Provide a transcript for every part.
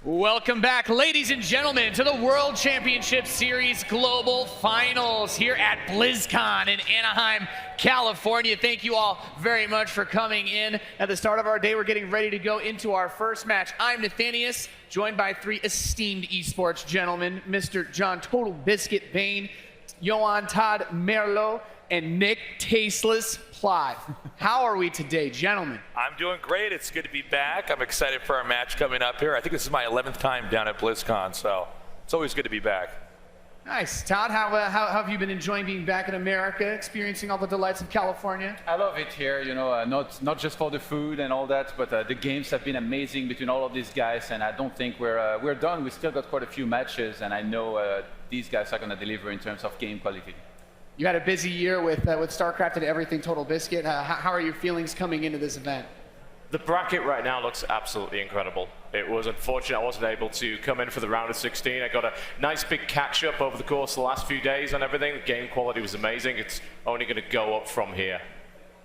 Welcome back, ladies and gentlemen, to the World Championship Series Global Finals here at BlizzCon in Anaheim, California. Thank you all very much for coming in. At the start of our day, we're getting ready to go into our first match. I'm Nathanius, joined by three esteemed esports gentlemen, Mr. John Total Biscuit Bain, Johan Todd Merlot, and Nick Tasteless Plot. How are we today, gentlemen? I'm doing great. It's good to be back. I'm excited for our match coming up here. I think this is my 11th time down at BlizzCon, so it's always good to be back. Nice. Todd, how have you been enjoying being back in America, experiencing all the delights of California? I love it here, you know, not just for the food and all that, but the games have been amazing between all of these guys, and I don't think we're done. We still got quite a few matches, and I know these guys are going to deliver in terms of game quality. You had a busy year with StarCraft and everything, Total Biscuit. How are your feelings coming into this event? The bracket right now looks absolutely incredible. It was unfortunate I wasn't able to come in for the round of 16. I got a nice big catch up over the course of the last few days on everything. The game quality was amazing. It's only going to go up from here.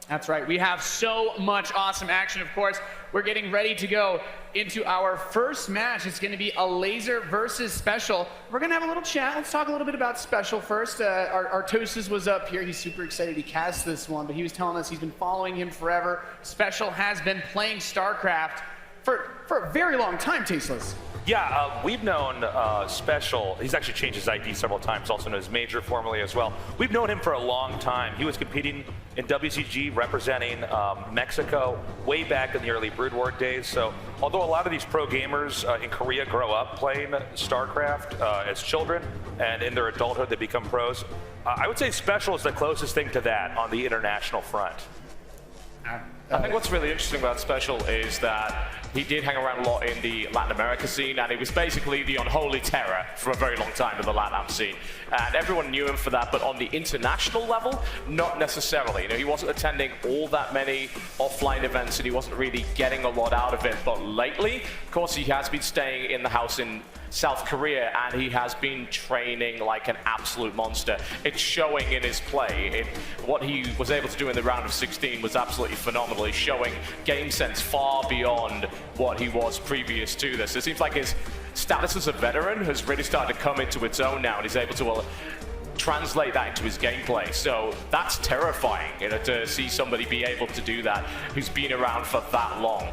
That's right. We have so much awesome action, of course. We're getting ready to go into our first match. It's going to be Elazer versus SpeCial. We're going to have a little chat. Let's talk a little bit about SpeCial first. Our Tosis was up here. He's super excited he cast this one, but he was telling us he's been following him forever. SpeCial has been playing StarCraft for a very long time, Tasteless. Yeah, we've known SpeCial. He's actually changed his ID several times, also known as Major formerly as well. We've known him for a long time. He was competing in WCG representing Mexico way back in the early Brood War days. So although a lot of these pro gamers in Korea grow up playing StarCraft as children, and in their adulthood they become pros, I would say SpeCial is the closest thing to that on the international front. I think what's really interesting about SpeCial is that he did hang around a lot in the Latin America scene, and he was basically the unholy terror for a very long time in the LatAm scene. And everyone knew him for that, but on the international level, not necessarily. You know, he wasn't attending all that many offline events, and he wasn't really getting a lot out of it. But lately, of course, he has been staying in the house in South Korea, and he has been training like an absolute monster. It's showing in his play. What he was able to do in the round of 16 was absolutely phenomenal. He's showing game sense far beyond what he was previous to this. It seems like his status as a veteran has really started to come into its own now, and he's able to translate that into his gameplay. So that's terrifying, you know, to see somebody be able to do that who's been around for that long.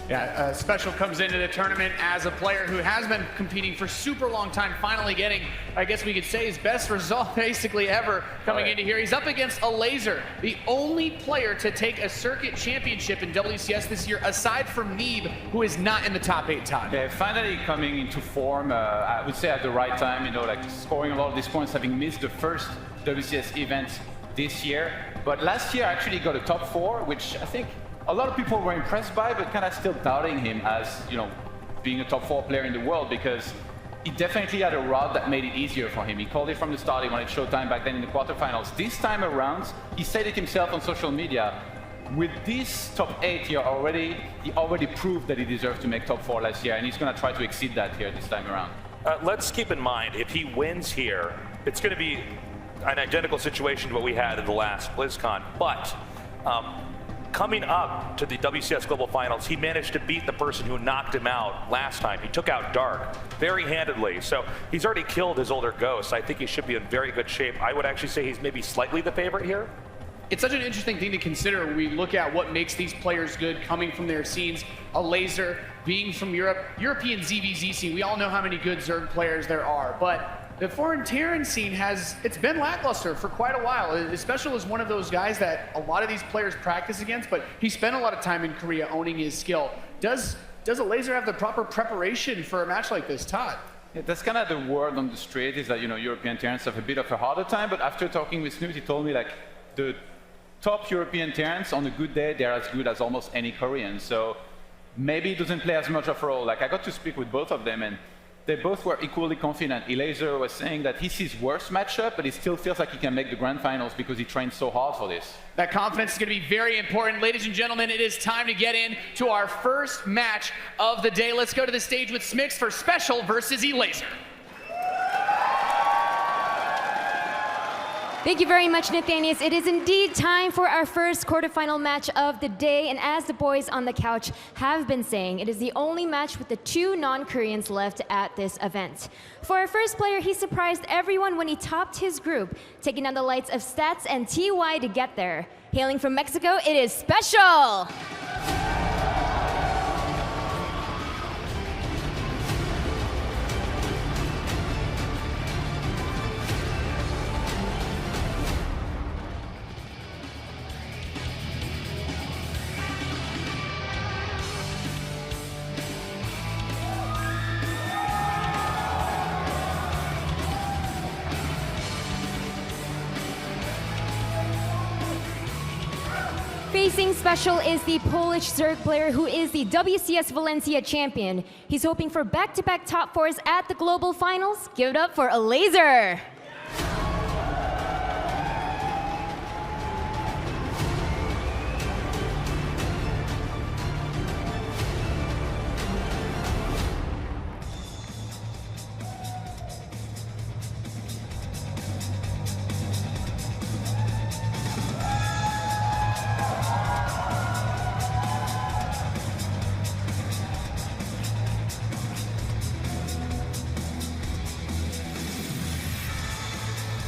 Yeah, SpeCial comes into the tournament as a player who has been competing for super long time, finally getting, I guess we could say, his best result basically ever coming into here. He's up against Elazer, the only player to take a circuit championship in WCS this year, aside from Neeb, who is not in the top 8, Todd. Yeah, finally coming into form, I would say at the right time, you know, like scoring a lot of these points, having missed the first WCS event this year. But last year, I actually got a top 4, which I think a lot of people were impressed by, but kind of still doubting him as, you know, being a top 4 player in the world, because he definitely had a route that made it easier for him. He called it from the start. He wanted Showtime back then in the quarterfinals. This time around, he said it himself on social media. With this top 8 here already, he already proved that he deserved to make top 4 last year, and he's going to try to exceed that here this time around. Let's keep in mind, if he wins here, it's going to be an identical situation to what we had in the last BlizzCon, but coming up to the WCS Global Finals, he managed to beat the person who knocked him out last time. He took out Dark very handedly, so he's already killed his older ghost. I think he should be in very good shape. I would actually say he's maybe slightly the favorite here. It's such an interesting thing to consider when we look at what makes these players good coming from their scenes. Elazer being from Europe, European ZVZ scene, we all know how many good Zerg players there are, but the foreign Terran scene it's been lackluster for quite a while. SpeCial is one of those guys that a lot of these players practice against, but he spent a lot of time in Korea owning his skill. Does Elazer have the proper preparation for a match like this, Todd? Yeah, that's kind of the word on the street, is that, you know, European Terrans have a bit of a harder time, but after talking with Snoot, he told me like the top European Terrans on a good day, they're as good as almost any Korean. So maybe it doesn't play as much of a role. Like, I got to speak with both of them, and they both were equally confident. Elazer was saying that he's his worst matchup, but he still feels like he can make the grand finals because he trained so hard for this. That confidence is going to be very important. Ladies and gentlemen, it is time to get into our first match of the day. Let's go to the stage with Smix for SpeCial versus Elazer. Thank you very much, Nathanius. It is indeed time for our first quarterfinal match of the day, and as the boys on the couch have been saying, it is the only match with the 2 non-Koreans left at this event. For our first player, he surprised everyone when he topped his group, taking down the lights of Stats and TY to get there. Hailing from Mexico, it is SpeCial! Facing SpeCial is the Polish Zerg player who is the WCS Valencia champion. He's hoping for back-to-back top 4s at the global finals. Give it up for Elazer.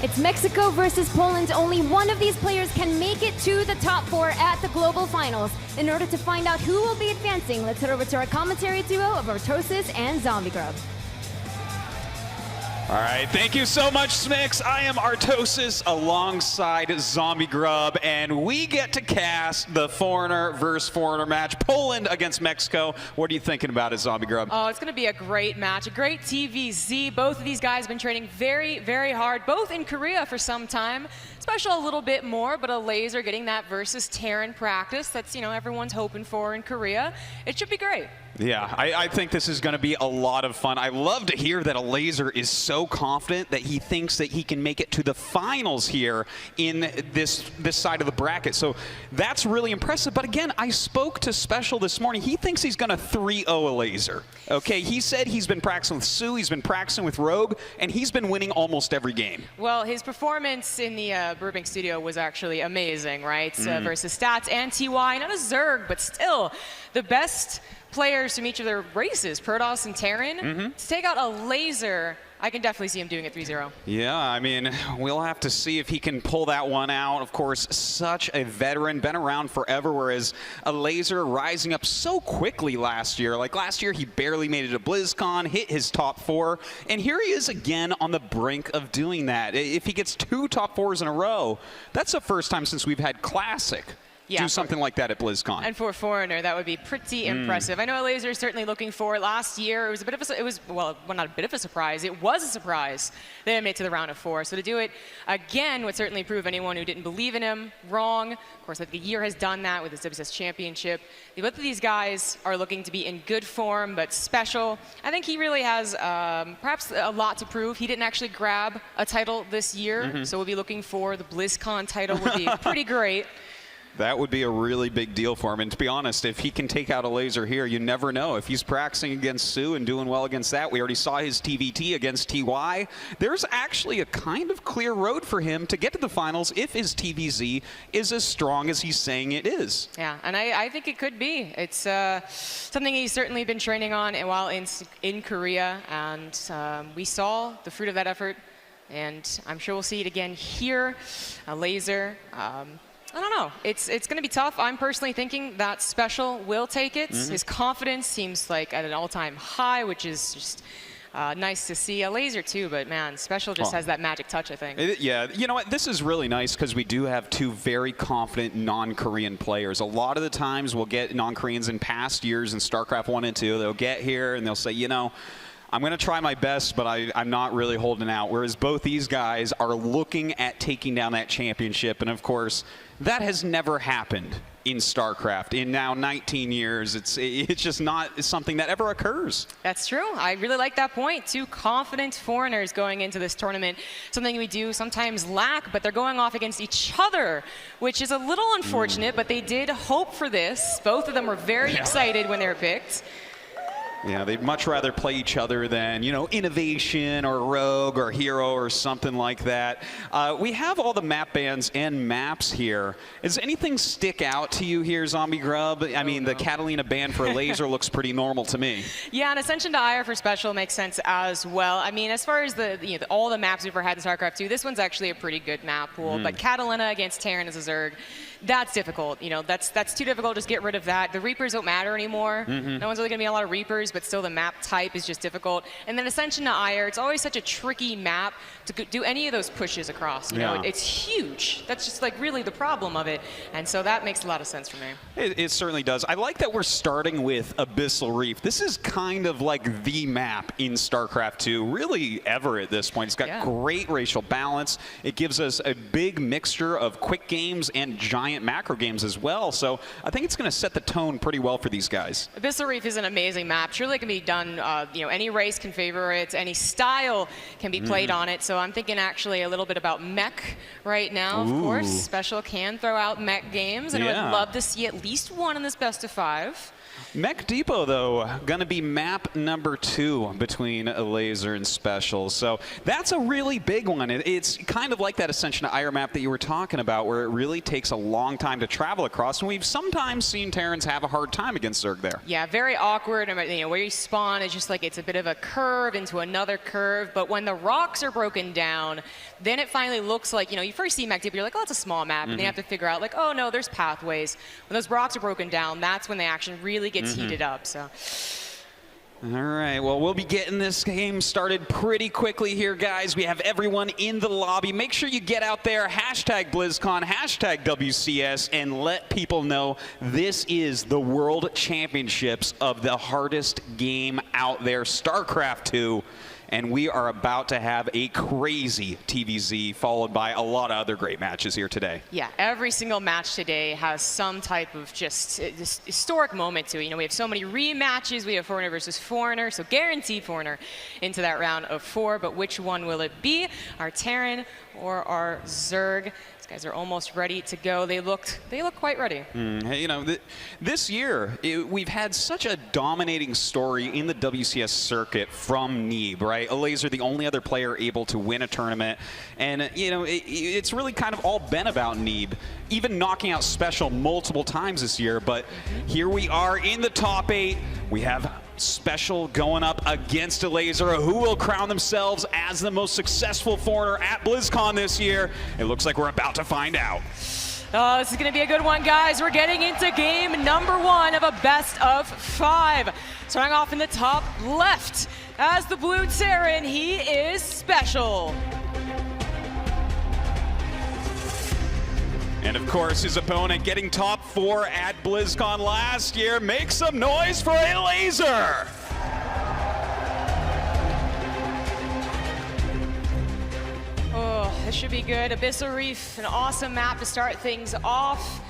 It's Mexico versus Poland. Only one of these players can make it to the top 4 at the global finals. In order to find out who will be advancing, let's head over to our commentary duo of Ro8 and Zombie Grub. All right, thank you so much, Smix. I am Ro8 alongside Zombie Grub, and we get to cast the foreigner versus foreigner match, Poland against Mexico. What are you thinking about it, Zombie Grub? Oh, it's going to be a great match, a great TVZ. Both of these guys have been training very, very hard, both in Korea for some time. SpeCial a little bit more, but Elazer getting that versus Terran practice. That's, you know, everyone's hoping for in Korea. It should be great. Yeah, I think this is going to be a lot of fun. I love to hear that Elazer is so confident that he thinks that he can make it to the finals here in this side of the bracket. So that's really impressive. But again, I spoke to SpeCial this morning. He thinks he's going to 3-0 Elazer. Okay, he said he's been practicing with Sue, he's been practicing with Rogue, and he's been winning almost every game. Well, his performance in the Burbank studio was actually amazing, right? Versus Stats and TY, not a Zerg, but still the best players from each of their races, Protoss and Terran. To take out Elazer, I can definitely see him doing it 3-0. Yeah, I mean, we'll have to see if he can pull that one out. Of course, such a veteran, been around forever, whereas Elazer rising up so quickly last year. Like last year, he barely made it to BlizzCon, hit his top 4, and here he is again on the brink of doing that. If he gets 2 top 4s in a row, that's the first time since we've had Classic. Do something like that at BlizzCon. And for a foreigner, that would be pretty impressive. I know Elazer is certainly looking for it. Last year, it was a bit of a, well, not a bit of a surprise. It was a surprise they made it to the round of 4. So to do it again would certainly prove anyone who didn't believe in him wrong. Of course, like the year has done that with the WCS Championship. Both of these guys are looking to be in good form, but SpeCial, I think he really has perhaps a lot to prove. He didn't actually grab a title this year, so we'll be looking for the BlizzCon title. Would be pretty great. That would be a really big deal for him. And to be honest, if he can take out Elazer here, you never know. If he's practicing against Sue and doing well against that, we already saw his TVT against TY. There's actually a kind of clear road for him to get to the finals if his TVZ is as strong as he's saying it is. Yeah, and I think it could be. It's something he's certainly been training on while in Korea, and we saw the fruit of that effort, and I'm sure we'll see it again here. Elazer. I don't know. It's going to be tough. I'm personally thinking that SpeCial will take it. His confidence seems like at an all-time high, which is just nice to see. Elazer too, but man, SpeCial just has that magic touch, I think. Yeah, you know what? This is really nice because we do have 2 very confident non-Korean players. A lot of the times we'll get non-Koreans in past years in StarCraft 1 and 2. They'll get here and they'll say, you know, I'm going to try my best, but I'm not really holding out. Whereas both these guys are looking at taking down that championship. And of course, that has never happened in StarCraft. In now 19 years, it's just not something that ever occurs. That's true. I really like that point. 2 confident foreigners going into this tournament. Something we do sometimes lack, but they're going off against each other, which is a little unfortunate, but they did hope for this. Both of them were very excited when they were picked. Yeah, they'd much rather play each other than, you know, Innovation or Rogue or Hero or something like that. We have all the map bans and maps here. Does anything stick out to you here, Zombie Grub? I mean, the Catalina ban for Elazer looks pretty normal to me. Yeah, and Ascension to Ire for Special makes sense as well. I mean, as far as all the maps we've ever had in StarCraft 2, this one's actually a pretty good map pool. But Catalina against Terran as a Zerg, that's difficult. You know, that's too difficult. Just get rid of that. The Reapers don't matter anymore. No one's really going to be a lot of Reapers, but still the map type is just difficult. And then Ascension to Ire, it's always such a tricky map to do any of those pushes across. You know, it's huge. That's just like really the problem of it. And so that makes a lot of sense for me. It certainly does. I like that we're starting with Abyssal Reef. This is kind of like the map in StarCraft 2, really ever at this point. It's got great racial balance. It gives us a big mixture of quick games and giant macro games as well. So I think it's going to set the tone pretty well for these guys. Abyssal Reef is an amazing map. Surely it can be done, you know, any race can favor it, any style can be played on it. So I'm thinking actually a little bit about mech right now, of course. Special can throw out mech games, and I would love to see at least one in this best of 5. Mech Depot, though, going to be map number 2 between Elazer and Special. So that's a really big one. It's kind of like that Ascension to Ire map that you were talking about, where it really takes a long time to travel across. And we've sometimes seen Terrans have a hard time against Zerg there. Yeah, very awkward. You know, where you spawn is just like it's a bit of a curve into another curve. But when the rocks are broken down, then it finally looks like, you know, you first see Mech Depot, you're like, oh, it's a small map. And then you have to figure out, like, oh, no, there's pathways. When those rocks are broken down, that's when the action really gets heated up. So. All right, well, we'll be getting this game started pretty quickly here, guys. We have everyone in the lobby. Make sure you get out there, hashtag BlizzCon, hashtag WCS, and let people know this is the World Championships of the hardest game out there, StarCraft 2. And we are about to have a crazy TVZ followed by a lot of other great matches here today. Yeah, every single match today has some type of just historic moment to it. You know, we have so many rematches. We have Foreigner versus Foreigner, so guaranteed Foreigner into that round of 4. But which one will it be? Our Terran or our Zerg? These guys are almost ready to go. They look quite ready. Hey, you know, this year we've had such a dominating story in the WCS circuit from Neeb, right? Elazer, the only other player able to win a tournament, and you know it's really kind of all been about Neeb, even knocking out Special multiple times this year. But here we are in the top 8. We have Special going up against Elazer, who will crown themselves as the most successful Foreigner at BlizzCon this year. It looks like we're about to find out. Oh, this is going to be a good one, guys. We're getting into game number 1 of a best of 5. Starting off in the top left, as the blue Terran, he is Special. And of course, his opponent getting top 4 at BlizzCon last year. Make some noise for Elazer! Oh, this should be good. Abyssal Reef, an awesome map to start things off.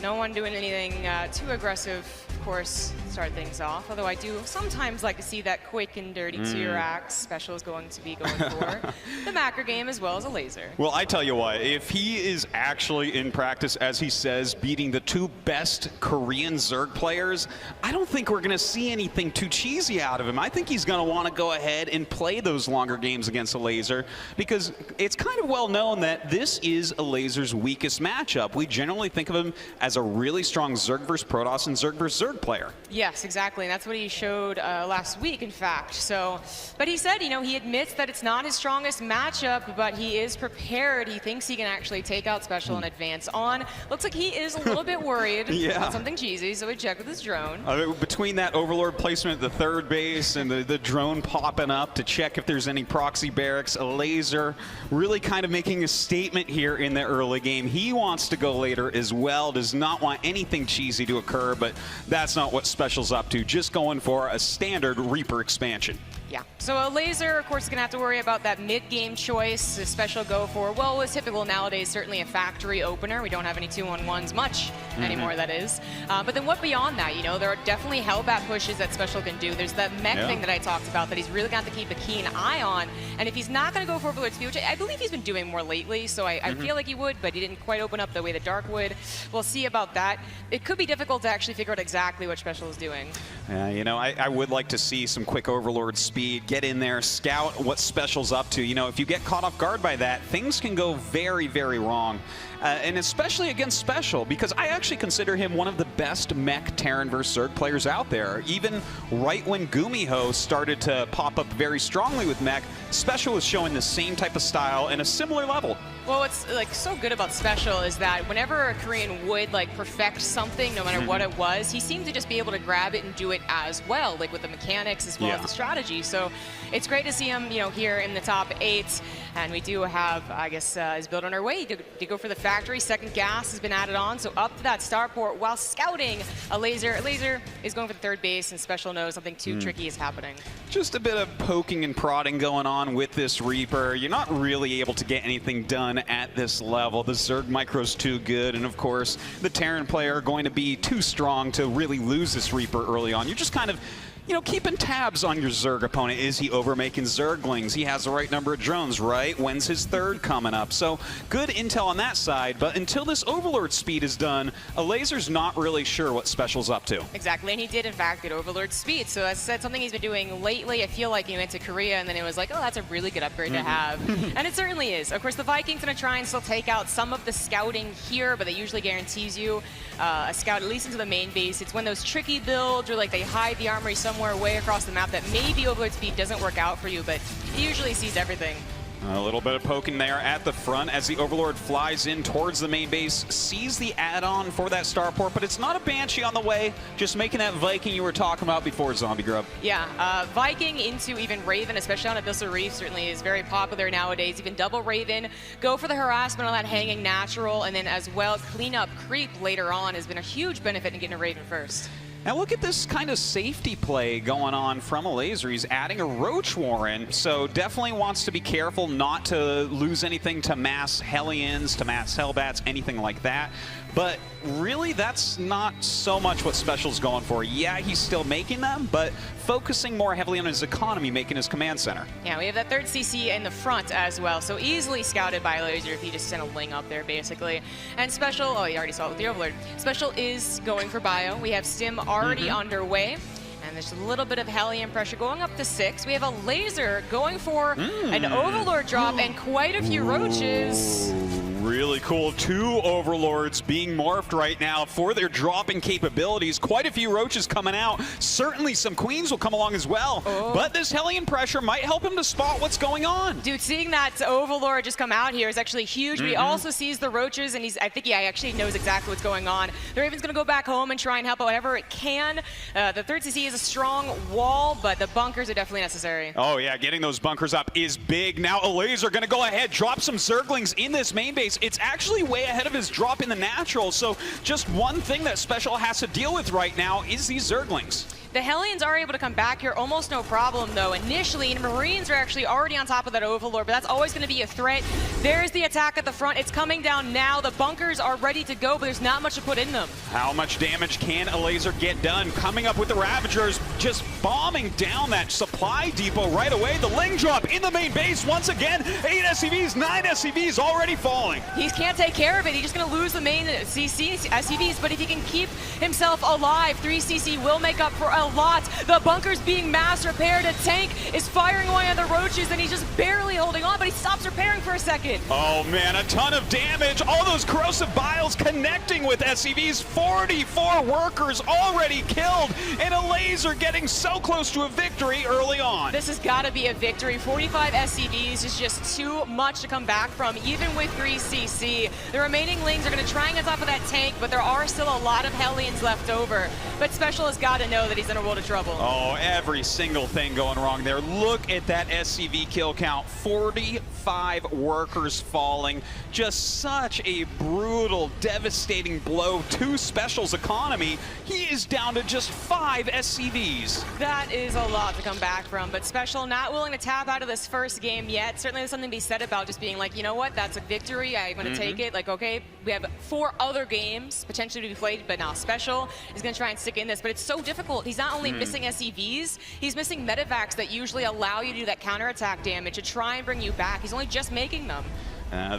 No one doing anything too aggressive, of course, to start things off. Although I do sometimes like to see that quick and dirty T-Rax. Special is going to be going for the macro game as well as Elazer. Well, I tell you what, if he is actually in practice, as he says, beating the 2 best Korean Zerg players, I don't think we're going to see anything too cheesy out of him. I think he's going to want to go ahead and play those longer games against Elazer, because it's kind of well known that this is Elazer's weakest matchup. We generally think of him as a really strong Zerg versus Protoss and Zerg versus Zerg player. Yes, exactly, and that's what he showed last week, in fact. So, but he said, you know, he admits that it's not his strongest matchup, but he is prepared. He thinks he can actually take out Special and advance on. Looks like he is a little bit worried about something cheesy, so we check with his drone. Between that Overlord placement at the 3rd base and the drone popping up to check if there's any proxy barracks, Elazer really kind of making a statement here in the early game. He wants to go later as well, does not want anything cheesy to occur, but that's not what Special's up to, just going for a standard Reaper expansion. Yeah, so Elazer, of course, is going to have to worry about that mid-game choice. A Special go for, well, what's typical nowadays, certainly a factory opener. We don't have any 2-on-1s much anymore, that is. But then what beyond that? You know, there are definitely Hellbat pushes that Special can do. There's that mech thing that I talked about that he's really got to keep a keen eye on. And if he's not going to go for Overlord Speed, which I believe he's been doing more lately, so I feel like he would, but he didn't quite open up the way the Dark would. We'll see about that. It could be difficult to actually figure out exactly what Special is doing. You know, I would like to see some quick Overlord Speed, get in there, scout what Special's up to. You know, if you get caught off guard by that, things can go very, very wrong. And especially against Special, because I actually consider him one of the best mech Terran vs. Zerg players out there. Even right when Gumiho started to pop up very strongly with mech, Special was showing the same type of style and a similar level. Well, what's like so good about Special is that whenever a Korean would like perfect something, no matter what it was, he seemed to just be able to grab it and do it as well, like with the mechanics as well as the strategy. So it's great to see him, you know, here in the top 8. And we do have, I guess, his build on our way to go for the factory. Second gas has been added on, so up to that starport while scouting Elazer. Elazer is going for the third base, and Special knows something too tricky is happening. Just a bit of poking and prodding going on with this Reaper. You're not really able to get anything done at this level. The Zerg micro's too good, and of course, the Terran player are going to be too strong to really lose this Reaper early on. You're just kind of, you know, keeping tabs on your Zerg opponent. Is he overmaking Zerglings? He has the right number of drones, right? When's his third coming up? So good intel on that side, but until this Overlord Speed is done, Elazer's not really sure what Special's up to. Exactly, and he did in fact get Overlord Speed. So as I said, something he's been doing lately. I feel like he went to Korea and then it was like, oh, that's a really good upgrade to have. And it certainly is. Of course, the Vikings gonna try and still take out some of the scouting here, but that usually guarantees you a scout at least into the main base. It's when those tricky builds or like they hide the armory somewhere way across the map that maybe Overlord Speed doesn't work out for you, but he usually sees everything. A little bit of poking there at the front as the Overlord flies in towards the main base, sees the add-on for that starport, but it's not a Banshee on the way, just making that Viking you were talking about before, Zombie Grub. Yeah, Viking into even Raven, especially on Abyssal Reef, certainly is very popular nowadays. Even double Raven, go for the harassment on that hanging natural, and then as well clean up creep later on has been a huge benefit in getting a Raven first. Now look at this kind of safety play going on from Elazer. He's adding a Roach Warren, so definitely wants to be careful not to lose anything to mass Hellions, to mass Hellbats, anything like that. But really, that's not so much what Special's going for. Yeah, he's still making them, but focusing more heavily on his economy, making his command center. Yeah, we have that third CC in the front as well, so easily scouted by Elazer if he just sent a ling up there, basically. And Special, oh, you already saw it with the Overlord. Special is going for bio. We have Stim already underway. And there's a little bit of Hellion pressure going up to 6. We have a Elazer going for an Overlord drop and quite a few Roaches. Really cool. 2 Overlords being morphed right now for their dropping capabilities. Quite a few Roaches coming out. Certainly some Queens will come along as well. But this Hellion pressure might help him to spot what's going on. Dude, seeing that Overlord just come out here is actually huge. But he also sees the Roaches, and I think he actually knows exactly what's going on. The Raven's going to go back home and try and help out whatever it can. The third CC is a strong wall, but the bunkers are definitely necessary. Oh yeah, getting those bunkers up is big. Now Elazer going to go ahead, drop some Zerglings in this main base. It's actually way ahead of his drop in the natural, so just one thing that Special has to deal with right now is these Zerglings. The Hellions are able to come back here almost no problem, though. Initially, and Marines are actually already on top of that Overlord, but that's always going to be a threat. There's the attack at the front. It's coming down now. The bunkers are ready to go, but there's not much to put in them. How much damage can Elazer get done? Coming up with the Ravagers, just bombing down that supply depot right away. The Ling drop in the main base once again. 8 SCVs, 9 SCVs already falling. He can't take care of it. He's just going to lose the main SCVs, but if he can keep himself alive, 3 CC will make up for a lot. The bunker's being mass repaired. A tank is firing away on the Roaches, and he's just barely holding on, but he stops repairing for a second. Oh man, a ton of damage. All those corrosive biles connecting with SCVs. 44 workers already killed, and Elazer getting so close to a victory early on. This has got to be a victory. 45 SCVs is just too much to come back from, even with 3 CC. The remaining Lings are going to try and get on top of that tank, but there are still a lot of Hellions left over. But Special has got to know that he's in a world of trouble. Oh, every single thing going wrong there. Look at that SCV kill count. 45 workers falling. Just such a brutal, devastating blow to Special's economy. He is down to just 5 SCVs. That is a lot to come back from, but Special not willing to tap out of this first game yet. Certainly there's something to be said about just being like, you know what, that's a victory. I'm going to take it. Like, okay, we have 4 other games potentially to be played, but now SpeCial is going to try and stick in this. But it's so difficult. He's not only missing SCVs, he's missing medevacs that usually allow you to do that counterattack damage to try and bring you back. He's only just making them.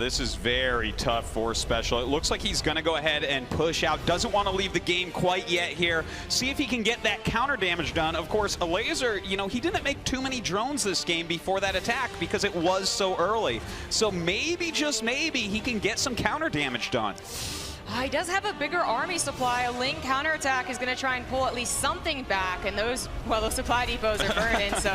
This is very tough for SpeCial. It looks like he's going to go ahead and push out. Doesn't want to leave the game quite yet here. See if he can get that counter damage done. Of course, Elazer, you know, he didn't make too many drones this game before that attack because it was so early. So maybe, just maybe, he can get some counter damage done. He does have a bigger army supply. A Ling counterattack is going to try and pull at least something back, and those supply depots are burning, so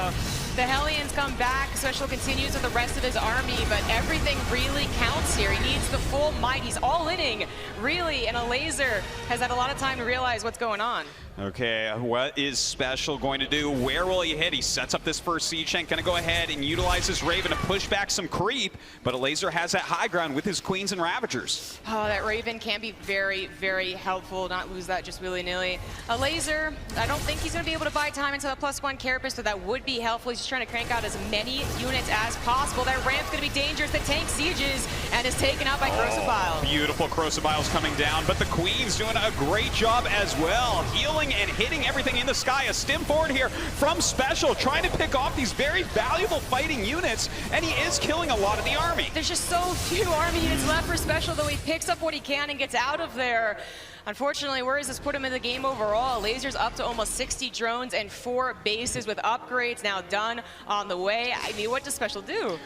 the Hellions come back. SpeCial continues with the rest of his army, but everything really counts here. He needs the full might. He's all-inning, really, and Elazer has had a lot of time to realize what's going on. Okay, what is SpeCial going to do? Where will he hit? He sets up this first siege tank, going to go ahead and utilize his Raven to push back some creep, but Elazer has that high ground with his Queens and Ravagers. Oh, that Raven can be very, very helpful, not lose that just willy-nilly. Elazer, I don't think he's going to be able to buy time into the +1 Carapace, but that would be helpful. He's just trying to crank out as many units as possible. That ramp's going to be dangerous. The tank sieges and is taken out by SpeCial. Beautiful Crucibles coming down, but the Queen's doing a great job as well. Healing and hitting everything in the sky. A stim forward here from SpeCial, trying to pick off these very valuable fighting units, and he is killing a lot of the army. There's just so few army units left for SpeCial, though he picks up what he can and gets out of there. Unfortunately, where does this put him in the game overall? Lasers up to almost 60 drones and 4 bases with upgrades now done on the way. I mean, what does SpeCial do?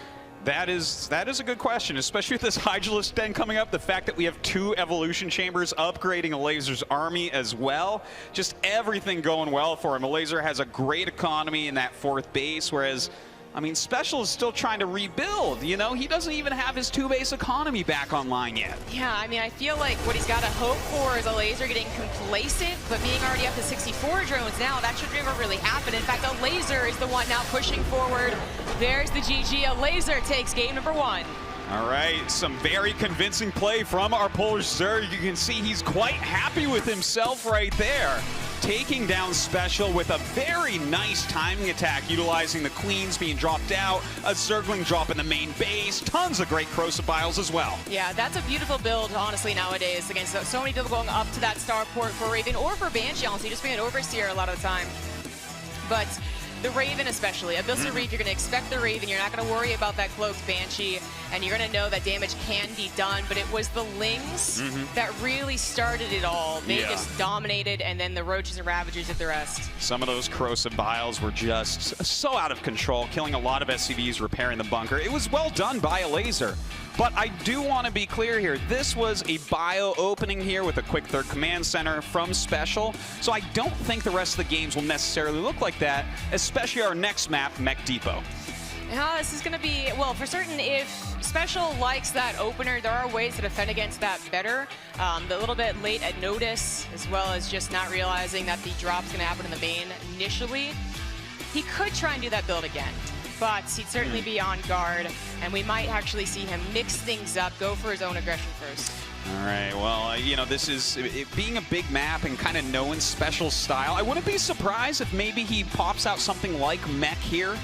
That is a good question, especially with this Hydralisk Den coming up. The fact that we have 2 evolution chambers upgrading Elazer's army as well. Just everything going well for him. Elazer has a great economy in that 4th base, whereas, I mean, SpeCial is still trying to rebuild. You know, he doesn't even have his 2-base economy back online yet. Yeah, I mean, I feel like what he's got to hope for is Elazer getting complacent, but being already up to 64 drones now, that should never really happen. In fact, Elazer is the one now pushing forward. There's the GG. Elazer takes game number 1. All right, some very convincing play from our Polish Zerg. You can see he's quite happy with himself right there. Taking down SpeCial with a very nice timing attack, utilizing the Queens being dropped out, a Zergling drop in the main base, tons of great Crucibles as well. Yeah, that's a beautiful build, honestly, nowadays, against so many people going up to that starport for Raven or for Banshee, honestly, just being an Overseer a lot of the time. But the Raven especially, Abyssal Reef, you're going to expect the Raven, you're not going to worry about that Cloaked Banshee, and you're going to know that damage can be done, but it was the Lings that really started it all. They just dominated, and then the Roaches and Ravagers did the rest. Some of those Crucibles were just so out of control, killing a lot of SCVs, repairing the bunker. It was well done by Elazer. But I do want to be clear here, this was a bio opening here with a quick 3rd command center from SpeCial, so I don't think the rest of the games will necessarily look like that, especially our next map, Mech Depot. Yeah, this is going to be, well, for certain, if SpeCial likes that opener, there are ways to defend against that better. A little bit late at notice, as well as just not realizing that the drop's going to happen in the main initially. He could try and do that build again, but he'd certainly be on guard, and we might actually see him mix things up, go for his own aggression first. All right, well, you know, this is it being a big map and kind of knowing SpeCial's style. I wouldn't be surprised if maybe he pops out something like Mech here,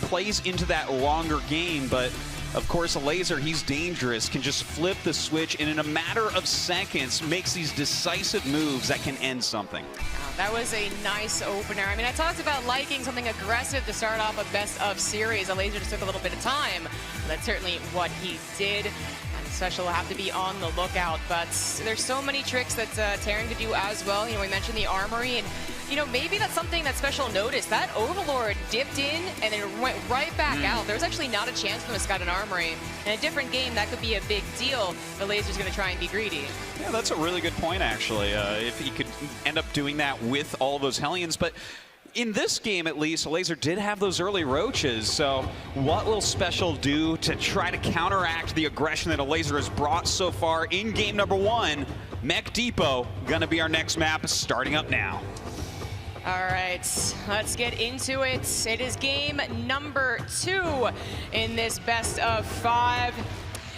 plays into that longer game, but of course, Elazer, he's dangerous, can just flip the switch, and in a matter of seconds, makes these decisive moves that can end something. That was a nice opener. I mean, I talked about liking something aggressive to start off a best of series. Elazer just took a little bit of time. That's certainly what he did. And SpeCial will have to be on the lookout. But there's so many tricks that Terran could do as well. You know, we mentioned the armory, and you know, maybe that's something that SpeCial noticed. That Overlord dipped in and then went right back out. There was actually not a chance for him to scout an armory. In a different game, that could be a big deal. Elazer's going to try and be greedy. Yeah, that's a really good point, actually. If he could end up doing that with all those Hellions. But in this game, at least, Elazer did have those early Roaches. So what will SpeCial do to try to counteract the aggression that Elazer has brought so far in game number 1? Mech Depot going to be our next map, starting up now. All right, let's get into it. It is game number 2 in this best of 5.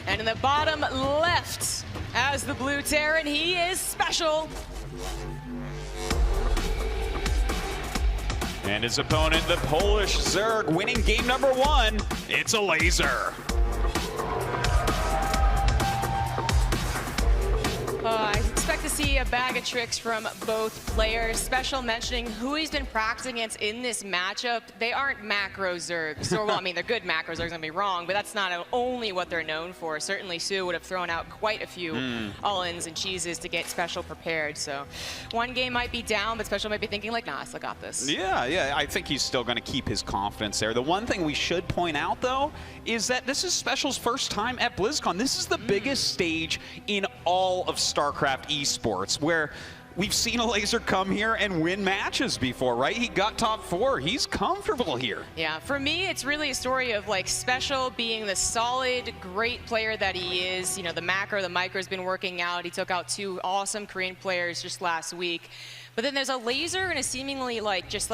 And in the bottom left, as the blue Terran, he is SpeCial. And his opponent, the Polish Zerg, winning game number 1. It's Elazer. I expect to see a bag of tricks from both players. SpeCial mentioning who he's been practicing against in this matchup. They aren't macro Zergs. Or, well, I mean, they're good macro Zergs, don't be wrong, but that's not only what they're known for. Certainly, Sue would have thrown out quite a few all-ins and cheeses to get SpeCial prepared. So one game might be down, but SpeCial might be thinking like, nah, I still got this. Yeah, I think he's still going to keep his confidence there. The one thing we should point out, though, is that this is SpeCial's first time at BlizzCon. This is the biggest stage in all of StarCraft esports, where we've seen Elazer come here and win matches before, right? He got top 4. He's comfortable here. Yeah, for me, it's really a story of like SpeCial being the solid, great player that he is. You know, the macro, the micro has been working out. He took out 2 awesome Korean players just last week. But then there's a Elazer and a seemingly just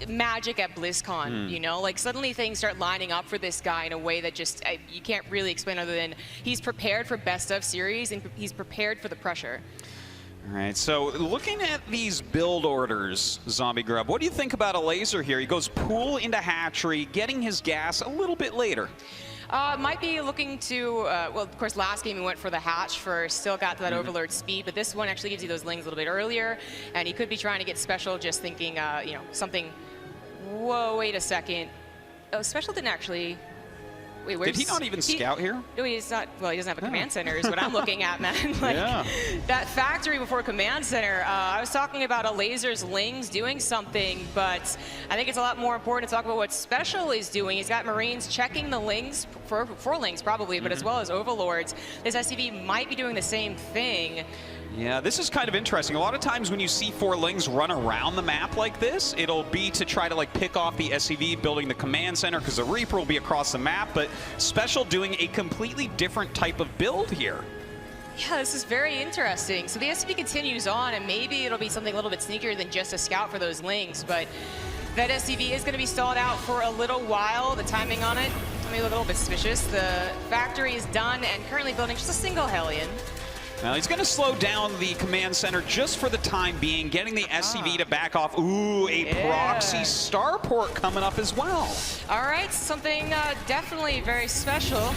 magic at BlizzCon, you know? Like suddenly things start lining up for this guy in a way that just, you can't really explain other than he's prepared for best of series and he's prepared for the pressure. All right, so looking at these build orders, Zombie Grub, what do you think about Elazer here? He goes pool into hatchery, getting his gas a little bit later. Might be looking to, well, of course, last game he went for the hatch first, still got to that Overlord speed, but this one actually gives you those lings a little bit earlier, and he could be trying to get SpeCial just thinking, you know, something, whoa, wait a second. Oh, SpeCial didn't actually, wait, where's... Did he not even scout here? No, he's not, well, he doesn't have a command center is what I'm looking at, man. Like, that factory before command center, I was talking about Elazer's lings doing something, but I think it's a lot more important to talk about what SpeCial is doing. He's got Marines checking the lings, for lings probably, but as well as Overlords. This SCV might be doing the same thing. Yeah, this is kind of interesting. A lot of times when you see 4 lings run around the map like this, it'll be to try to pick off the SCV building the command center because the Reaper will be across the map, but SpeCial doing a completely different type of build here. Yeah, this is very interesting. So the SCV continues on, and maybe it'll be something a little bit sneakier than just a scout for those lings, but that SCV is going to be stalled out for a little while. The timing on it, I mean, a little bit suspicious. The factory is done and currently building just a single Hellion. Now he's going to slow down the command center just for the time being, getting the SCV to back off. Ooh, a proxy starport coming up as well. All right, something definitely very special.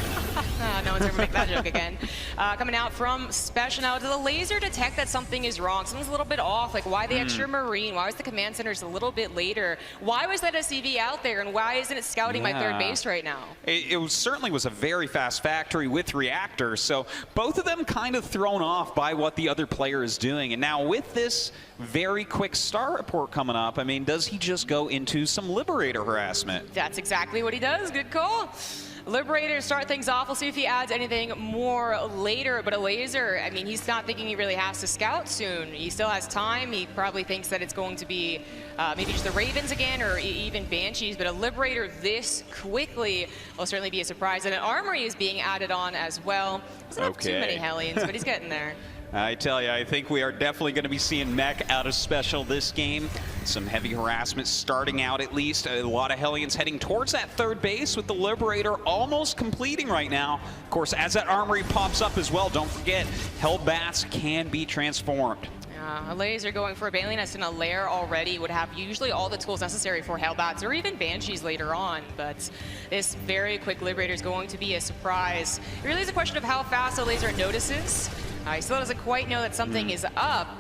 No one's ever make that joke again. Coming out from SpeCial. Now, does the Elazer detect that something is wrong? Something's a little bit off. Like, why the extra Marine? Why was the command center just a little bit later? Why was that SCV out there, and why isn't it scouting my third base right now? It certainly was a very fast factory with reactors, so both of them kind of thrown off by what the other player is doing. And now with this very quick star report coming up, I mean, does he just go into some Liberator harassment? That's exactly what he does. Good call. Liberator start things off. We'll see if he adds anything more later. But Elazer, I mean, he's not thinking he really has to scout soon. He still has time. He probably thinks that it's going to be maybe just the Ravens again or even Banshees. But a Liberator this quickly will certainly be a surprise. And an Armory is being added on as well. Doesn't have too many Hellions, but he's getting there. I tell you, I think we are definitely going to be seeing mech out of SpeCial this game. Some heavy harassment starting out at least. A lot of Hellions heading towards that third base with the Liberator almost completing right now. Of course, as that armory pops up as well, don't forget, Hellbats can be transformed. A Elazer going for a Baneling Nest in a lair already would have usually all the tools necessary for Hellbats or even Banshees later on, but this very quick Liberator is going to be a surprise. It really is a question of how fast Elazer notices. He still doesn't quite know that something is up.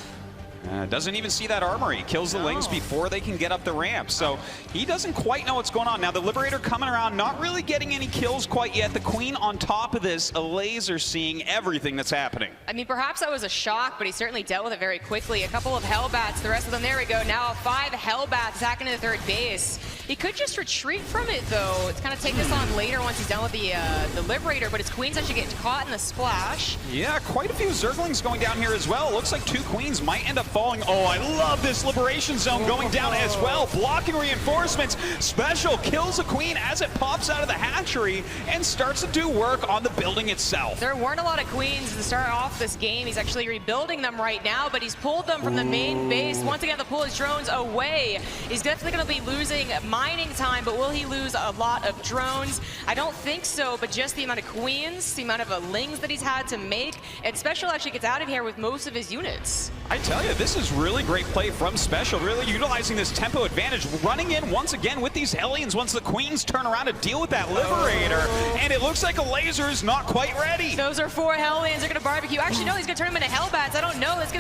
Doesn't even see that armory. Kills the Lings before they can get up the ramp. So he doesn't quite know what's going on. Now the Liberator coming around, not really getting any kills quite yet. The Queen on top of this, Elazer seeing everything that's happening. I mean, perhaps that was a shock, but he certainly dealt with it very quickly. A couple of Hellbats, the rest of them, there we go. Now 5 Hellbats attacking to the third base. He could just retreat from it, though. It's kind of take this on later once he's done with the Liberator, but his Queen's actually getting caught in the splash. Yeah, quite a few Zerglings going down here as well. Looks like 2 Queens might end up falling. Oh, I love this Liberation Zone going down as well. Blocking reinforcements. SpeCial kills a Queen as it pops out of the hatchery and starts to do work on the building itself. There weren't a lot of Queens to start off this game. He's actually rebuilding them right now, but he's pulled them from the main base. Once again, the pull his drones away. He's definitely going to be losing mining time, but will he lose a lot of drones? I don't think so, but just the amount of queens, the amount of lings that he's had to make, and SpeCial actually gets out of here with most of his units. I tell you, this is really great play from SpeCial, really utilizing this tempo advantage, running in once again with these Hellions once the queens turn around to deal with that Liberator, and it looks like Elazer is not quite ready. Those are 4 Hellions. They're going to barbecue. Actually, no, he's going to turn them into Hellbats. I don't know. This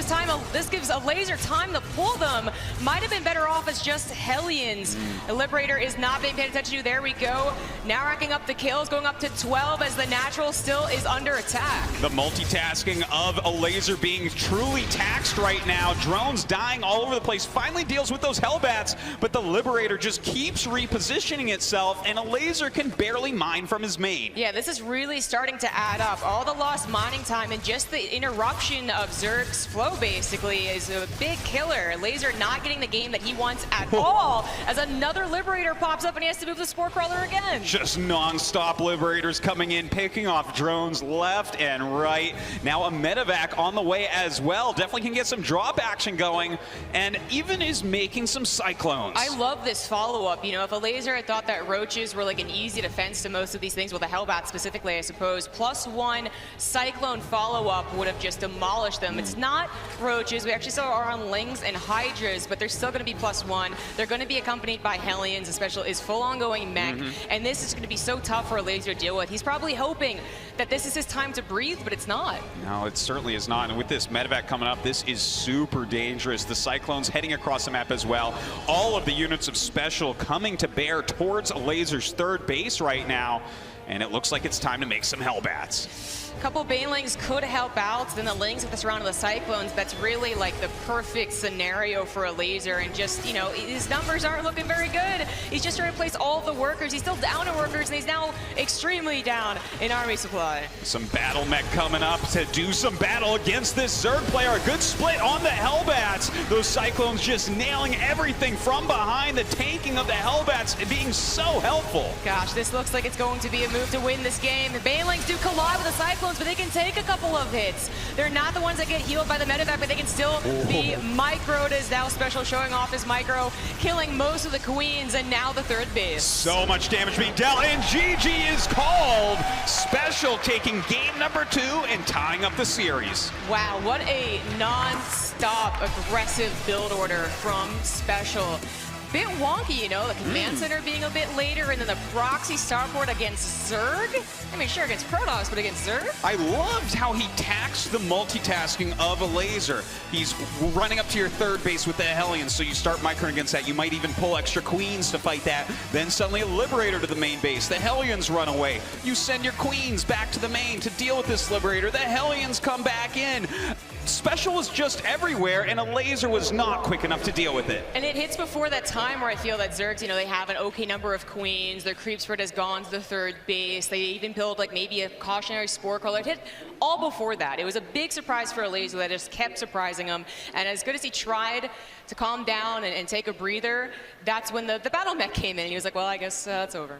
gives Elazer time to pull them. Might have been better off as just Hellions. The Liberator is not being paid attention to. There we go. Now racking up the kills, going up to 12 as the Natural still is under attack. The multitasking of Elazer being truly taxed right now. Drones dying all over the place. Finally deals with those Hellbats, but the Liberator just keeps repositioning itself, and Elazer can barely mine from his main. Yeah, this is really starting to add up. All the lost mining time and just the interruption of Zerg's flow basically is a big killer. Elazer not getting the game that he wants at all as another Liberator pops up and he has to move the Spore Crawler again. Just non-stop Liberators coming in, picking off drones left and right. Now a medevac on the way as well. Definitely can get some drop action going, and even is making some Cyclones. I love this follow-up. You know, if Elazer had thought that Roaches were like an easy defense to most of these things, well, the Hellbat specifically, I suppose, +1 Cyclone follow-up would have just demolished them. It's not Roaches. We actually saw our own Lings and Hydras, but they're still going to be +1. They're going to be accompanied by Hellions. SpeCial is full ongoing mech, and this is going to be so tough for Elazer to deal with. He's probably hoping that this is his time to breathe, but it's not. No, it certainly is not. And with this medevac coming up, this is super dangerous. The Cyclones heading across the map as well. All of the units of SpeCial coming to bear towards Elazer's third base right now. And it looks like it's time to make some Hellbats. A couple Banelings could help out. Then the Lings with the surround of the Cyclones, that's really like the perfect scenario for Elazer. And just, you know, his numbers aren't looking very good. He's just trying to place all of the workers. He's still down in workers, and he's now extremely down in army supply. Some battle mech coming up to do some battle against this Zerg player. A good split on the Hellbats. Those Cyclones just nailing everything from behind. The tanking of the Hellbats being so helpful. Gosh, this looks like it's going to be a move to win this game. The Banelings do collide with the Cyclones, but they can take a couple of hits. They're not the ones that get healed by the medevac, but they can still be microed, as now SpeCial showing off his micro, killing most of the queens, and now the third base. So much damage being dealt, and GG is called. SpeCial taking game number 2 and tying up the series. Wow, what a non-stop aggressive build order from SpeCial. Bit wonky, you know, the command center being a bit later, and then the proxy starport against Zerg. I mean, sure, against Protoss, but against Zerg? I loved how he taxed the multitasking of Elazer. He's running up to your third base with the Hellions, so you start microing against that. You might even pull extra queens to fight that. Then suddenly a Liberator to the main base. The Hellions run away. You send your queens back to the main to deal with this Liberator. The Hellions come back in. SpeCial was just everywhere, and Elazer was not quick enough to deal with it. And it hits before that time where I feel that Zergs, you know, they have an okay number of queens. Their creep spread has gone to the third base. They even built like maybe a cautionary Spore Crawler. It hit all before that. It was a big surprise for Elazer that just kept surprising him. And as good as he tried to calm down and take a breather, that's when the battle mech came in. He was like, well, I guess it's over.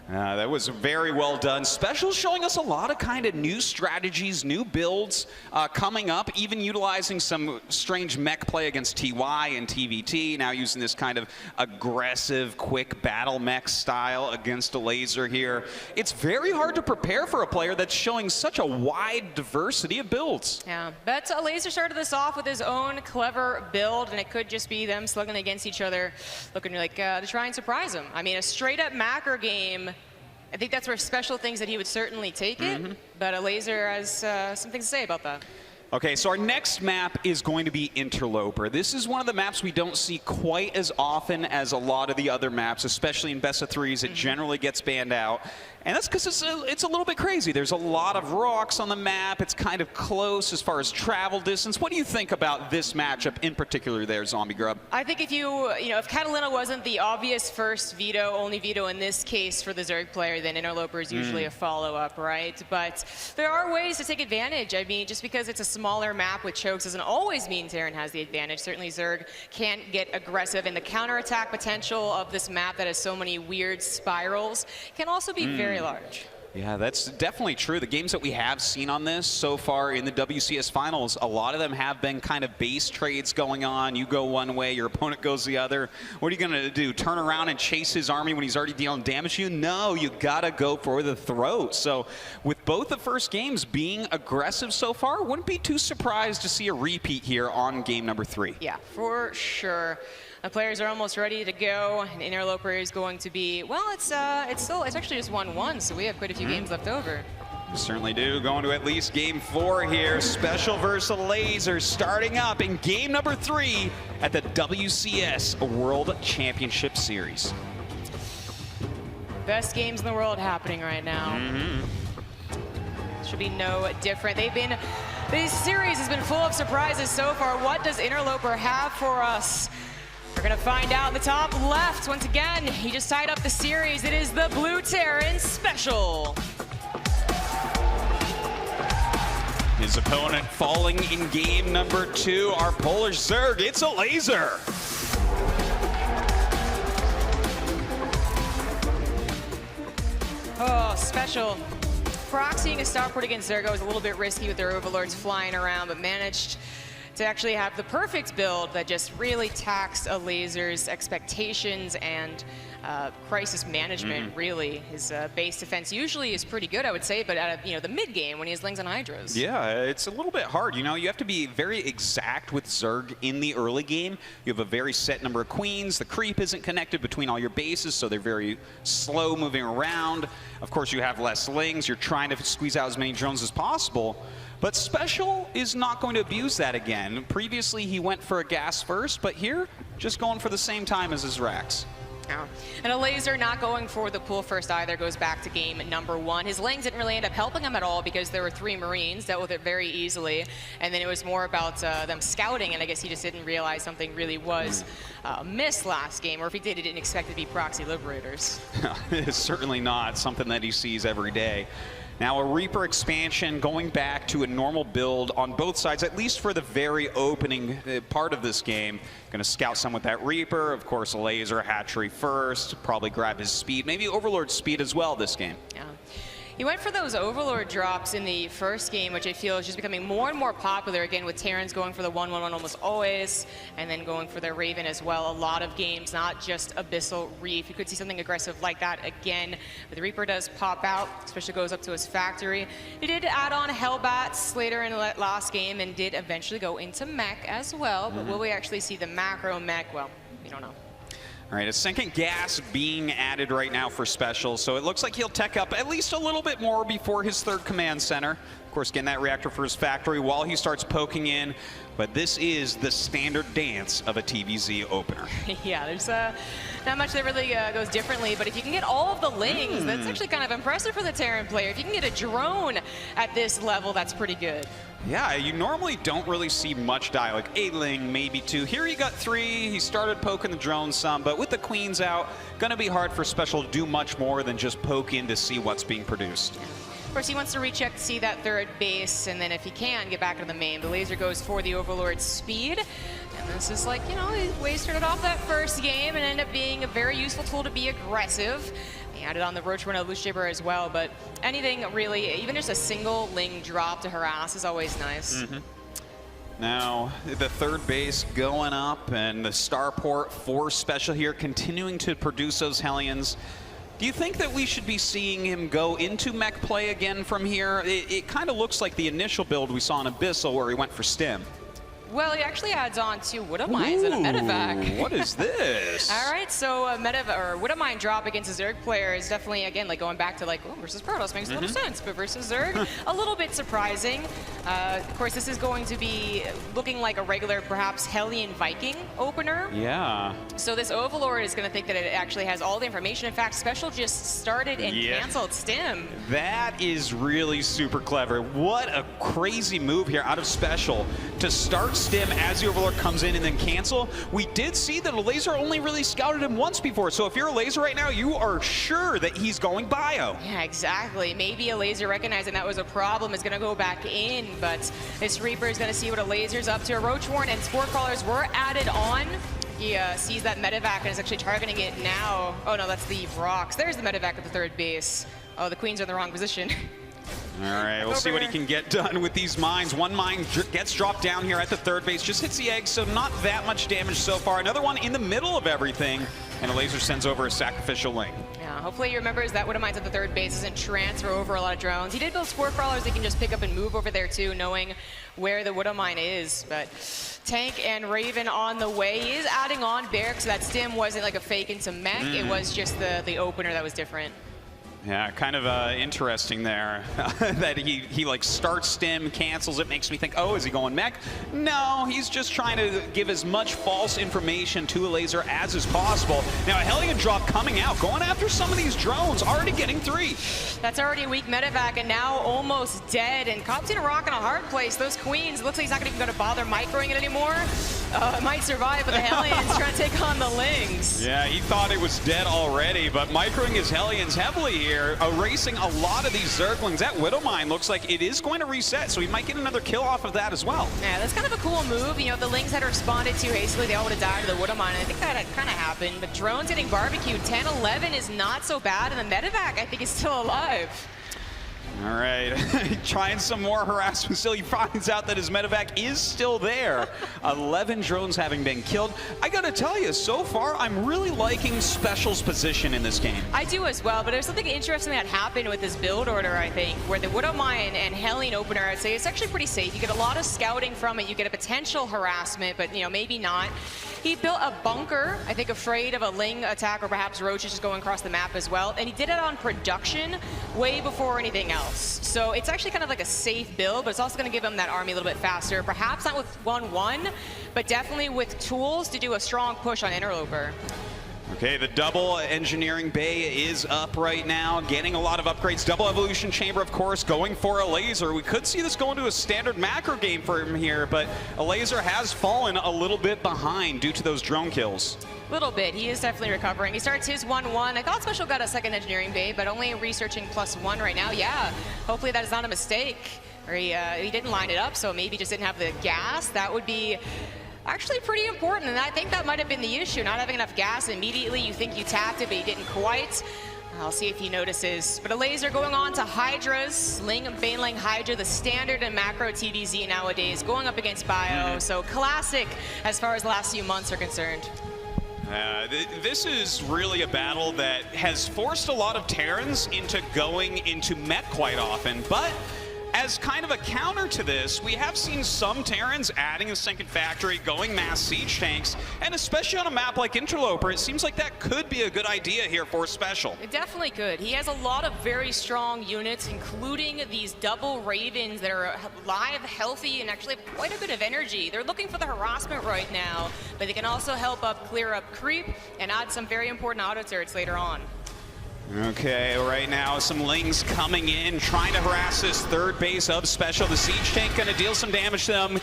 That was very well done. SpeCial showing us a lot of kind of new strategies, new builds coming up, even utilizing some strange mech play against TY and TVT, now using this kind of aggressive, quick battle mech style against Elazer here. It's very hard to prepare for a player that's showing such a wide diversity of builds. Yeah, but Elazer started this off with his own clever build, and it could just be them slugging against each other, looking like to try and surprise him. I mean, a straight-up macro game, I think that's where SpeCial thinks that he would certainly take it, but Elazer has something to say about that. Okay, so our next map is going to be Interloper. This is one of the maps we don't see quite as often as a lot of the other maps, especially in best of threes. It generally gets banned out. And that's because it's a little bit crazy. There's a lot of rocks on the map. It's kind of close as far as travel distance. What do you think about this matchup in particular there, Zombie Grub? I think if if Catalina wasn't the obvious first veto, only veto in this case for the Zerg player, then Interloper is usually a follow-up, right? But there are ways to take advantage. I mean, just because it's a smaller map with chokes doesn't always mean Terran has the advantage. Certainly Zerg can get aggressive, and the counterattack potential of this map that has so many weird spirals can also be very large. Yeah, that's definitely true. The games that we have seen on this so far in the WCS finals, a lot of them have been kind of base trades going on. You go one way, your opponent goes the other. What are you going to do? Turn around and chase his army when he's already dealing damage to you? No, you got to go for the throat. So with both the first games being aggressive so far, wouldn't be too surprised to see a repeat here on game number 3. Yeah, for sure. The players are almost ready to go. And Interloper is going to be, well, it's actually just 1-1, so we have quite a few games left over. We certainly do. Going to at least game 4 here. SpeCial versus Elazer starting up in game number 3 at the WCS World Championship Series. Best games in the world happening right now. Should be no different. This series has been full of surprises so far. What does Interloper have for us? We're gonna find out in the top left. Once again, he just tied up the series. It is the Blue Terran SpeCial. His opponent falling in game number 2, our Polish Zerg. It's Elazer. Oh, SpeCial. Proxying a starport against Zergo was a little bit risky with their overlords flying around, but managed to actually have the perfect build that just really taxed Elazer's expectations and crisis management, really. His base defense usually is pretty good, I would say, but at the mid game when he has Lings and Hydras. Yeah, it's a little bit hard. You know, you have to be very exact with Zerg in the early game. You have a very set number of queens. The creep isn't connected between all your bases, so they're very slow moving around. Of course, you have less Lings. You're trying to squeeze out as many drones as possible. But SpeCial is not going to abuse that again. Previously, he went for a gas first, but here, just going for the same time as his racks. Yeah. And Elazer not going for the pull first either, goes back to game number 1. His Lings didn't really end up helping him at all because there were 3 Marines, dealt with it very easily. And then it was more about them scouting, and I guess he just didn't realize something really was missed last game, or if he did, he didn't expect it to be proxy liberators. It's certainly not something that he sees every day. Now a Reaper expansion going back to a normal build on both sides, at least for the very opening part of this game. Going to scout some with that Reaper. Of course, Elazer hatchery first, probably grab his speed, maybe Overlord speed as well this game. Yeah. He went for those Overlord drops in the first game, which I feel is just becoming more and more popular, again, with Terrans going for the 1-1-1 almost always, and then going for their Raven as well. A lot of games, not just Abyssal Reef. You could see something aggressive like that again. But the Reaper does pop out, especially goes up to his factory. He did add on Hellbats later in the last game and did eventually go into mech as well. But will we actually see the macro mech? Well, we don't know. All right, a second gas being added right now for SpeCial, so it looks like he'll tech up at least a little bit more before his 3rd command center. Of course, getting that reactor for his factory while he starts poking in, but this is the standard dance of a TVZ opener. Yeah, there's not much that really goes differently, but if you can get all of the Lings, that's actually kind of impressive for the Terran player. If you can get a drone at this level, that's pretty good. Yeah, you normally don't really see much die, like 8 Ling, maybe 2. Here he got 3, he started poking the drone some, but with the queens out, gonna be hard for SpeCial to do much more than just poke in to see what's being produced. Of course, he wants to recheck to see that 3rd base, and then if he can, get back to the main. The Elazer goes for the Overlord speed, and this is like, the way he started off that first game and ended up being a very useful tool to be aggressive. He added on the Roach Run Loose Shaper as well, but anything really, even just a single Ling drop to harass is always nice. Now, the 3rd base going up, and the starport for SpeCial here, continuing to produce those Hellions. Do you think that we should be seeing him go into mech play again from here? It kind of looks like the initial build we saw in Abyssal where he went for stim. Well, he actually adds on 2 Widowmines and a Medevac. What is this? All right, so a Widowmine drop against a Zerg player is definitely, again, like going back to like, versus Protoss makes a little sense, but versus Zerg, a little bit surprising. Of course, this is going to be looking like a regular, perhaps Hellion Viking opener. Yeah. So this Overlord is going to think that it actually has all the information. In fact, SpeCial just started and canceled Stim. That is really super clever. What a crazy move here out of SpeCial to start Stim as the Overlord comes in and then cancel. We did see that Elazer only really scouted him once before, so if you're Elazer right now, you are sure that he's going bio. Yeah, exactly. Maybe Elazer recognizing that was a problem is going to go back in, but this Reaper is going to see what Elazer's up to. A Roach Warren and Spore Crawlers were added on. He sees that Medevac and is actually targeting it now. Oh no, that's the Rocks. There's the Medevac at the 3rd base. Oh, the queens are in the wrong position. All right, we'll see what he can get done with these mines. One mine gets dropped down here at the third base, just hits the egg, so not that much damage so far. Another one in the middle of everything, and Elazer sends over a sacrificial link. Yeah, hopefully he remembers that Widow Mines at the third base doesn't transfer over a lot of drones. He did build Spore Crawlers they can just pick up and move over there too, knowing where the Widow Mine is. But Tank and Raven on the way. He is adding on Barracks, so that stim wasn't like a fake into mech. It was just the opener that was different. Yeah, kind of interesting there that he like starts stim, cancels it, makes me think, oh, is he going mech? No, he's just trying to give as much false information to Elazer as is possible. Now a Hellion drop coming out, going after some of these drones, already getting 3. That's already a weak medevac and now almost dead. And Cobb's in a rock in a hard place. Those queens, looks like he's not even going to bother microing it anymore. It might survive, but the Hellions trying to take on the Lings. Yeah, he thought it was dead already, but microing his Hellions heavily here, erasing a lot of these Zerglings. That Widow Mine looks like it is going to reset, so he might get another kill off of that as well. Yeah, that's kind of a cool move. You know, the Lings had responded too hastily. They all would have died to the Widow Mine, and I think that had kind of happened. But drones getting barbecued. 10-11 is not so bad, and the medevac, I think, is still alive. All right, trying some more harassment still. He finds out that his medevac is still there. 11 drones having been killed. I gotta tell you, so far, I'm really liking SpeCial's position in this game. I do as well, but there's something interesting that happened with this build order, I think, where the Widow Mine and Hellion opener, I'd say it's actually pretty safe. You get a lot of scouting from it. You get a potential harassment, but, you know, maybe not. He built a bunker, I think, afraid of a Ling attack or perhaps Ro8 just going across the map as well. And he did it on production way before anything else. So it's actually kind of like a safe build, but it's also going to give him that army a little bit faster. Perhaps not with 1-1, but definitely with tools to do a strong push on Interloper. Okay, the double engineering bay is up right now, getting a lot of upgrades. Double evolution chamber, of course, going for Elazer. We could see this go into a standard macro game for him here, but Elazer has fallen a little bit behind due to those drone kills. Little bit. He is definitely recovering. He starts his 1-1. I thought SpeCial got a second engineering bay, but only researching +1 right now. Yeah, hopefully that is not a mistake. Or he didn't line it up, so maybe just didn't have the gas. That would be actually pretty important, and I think that might have been the issue, not having enough gas immediately. You think you tapped it, but you didn't quite. I'll see if he notices. But Elazer going on to Hydras, Baneling Hydra, the standard and macro TVZ nowadays, going up against Bio. So classic as far as the last few months are concerned. This is really a battle that has forced a lot of Terrans into going into mech quite often, but as kind of a counter to this, we have seen some Terrans adding a second factory, going mass siege tanks, and especially on a map like Interloper, it seems like that could be a good idea here for SpeCial. It definitely could. He has a lot of very strong units, including these double Ravens that are live, healthy, and actually have quite a bit of energy. They're looking for the harassment right now, but they can also help clear up creep and add some very important auto turrets later on. Okay, right now some Lings coming in, trying to harass this third base of SpeCial. The siege tank gonna deal some damage to them,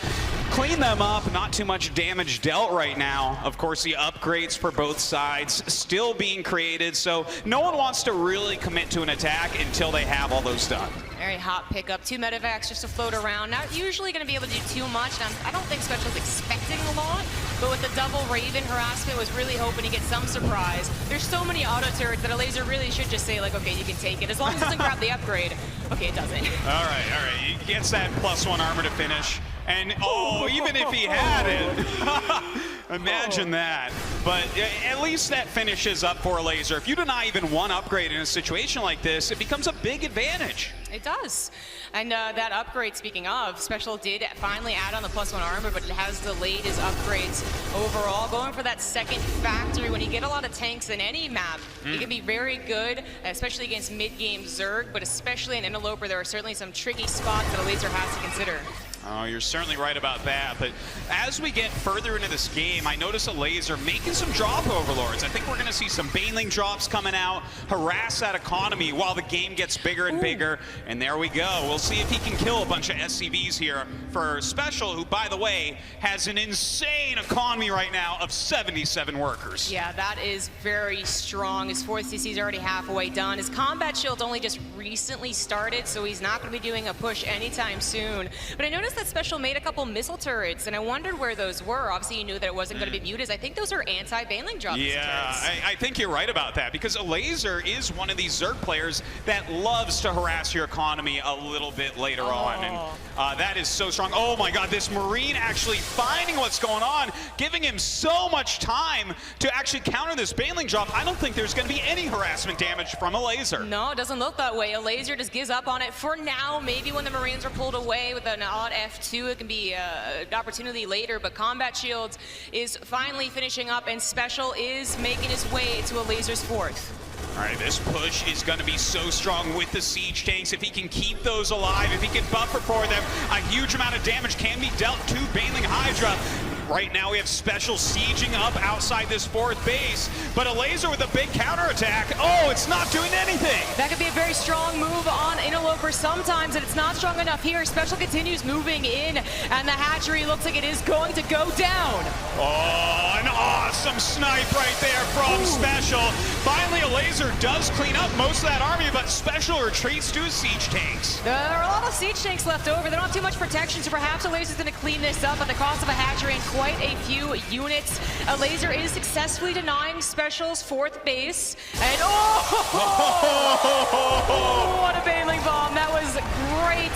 clean them up, not too much damage dealt right now. Of course, the upgrades for both sides still being created, so no one wants to really commit to an attack until they have all those done. Very hot pickup, 2 medevacs just to float around. Not usually going to be able to do too much. I don't think SpeCial's expecting a lot, but with the double Raven harassment, was really hoping to get some surprise. There's so many auto turrets that Elazer really should just say, like, okay, you can take it. As long as it doesn't grab the upgrade. Okay, it doesn't. All right. He gets that +1 armor to finish. And, oh, even if he had it, imagine that. But at least that finishes up for Elazer. If you deny even one upgrade in a situation like this, it becomes a big advantage. It does. And that upgrade, speaking of, SpeCial did finally add on the +1 armor, but it has delayed his upgrades overall. Going for that second factory, when you get a lot of tanks in any map, it can be very good, especially against mid-game Zerg, but especially in Interloper, there are certainly some tricky spots that Elazer has to consider. Oh, you're certainly right about that, but as we get further into this game, I notice Elazer making some drop overlords. I think we're going to see some Baneling drops coming out, harass that economy while the game gets bigger and bigger, and there we go. We'll see if he can kill a bunch of SCVs here for SpeCial, who, by the way, has an insane economy right now of 77 workers. Yeah, that is very strong. His 4th CC is already halfway done. His combat shield only just recently started, so he's not going to be doing a push anytime soon. But I noticed noticed that SpeCial made a couple missile turrets, and I wondered where those were. Obviously, you knew that it wasn't going to be muted. I think those are anti-Baneling drop missile turrets. I think you're right about that, because Elazer is one of these Zerg players that loves to harass your economy a little bit later on, and that is so strong. Oh my god, this Marine actually finding what's going on, giving him so much time to actually counter this Baneling drop. I don't think there's going to be any harassment damage from Elazer. No, it doesn't look that way. Elazer just gives up on it for now. Maybe when the Marines are pulled away with an odd F2, it can be an opportunity later, but Combat Shields is finally finishing up, and SpeCial is making his way to Elazer's 4th. All right, this push is going to be so strong with the siege tanks. If he can keep those alive, if he can buffer for them, a huge amount of damage can be dealt to Baneling Hydra. Right now we have SpeCial sieging up outside this 4th base, but Elazer with a big counterattack. Oh, it's not doing anything. That could be a very strong move on Interloper sometimes, and it's not strong enough here. SpeCial continues moving in, and the hatchery looks like it is going to go down. Oh, an awesome snipe right there from SpeCial. Finally, Elazer does clean up most of that army, but SpeCial retreats to his siege tanks. There are a lot of siege tanks left over. They don't have too much protection, so perhaps Elazer's going to clean this up at the cost of a hatchery and quite a few units. Elazer is successfully denying SpeCial's 4th base. And what a Baneling bomb. That was great.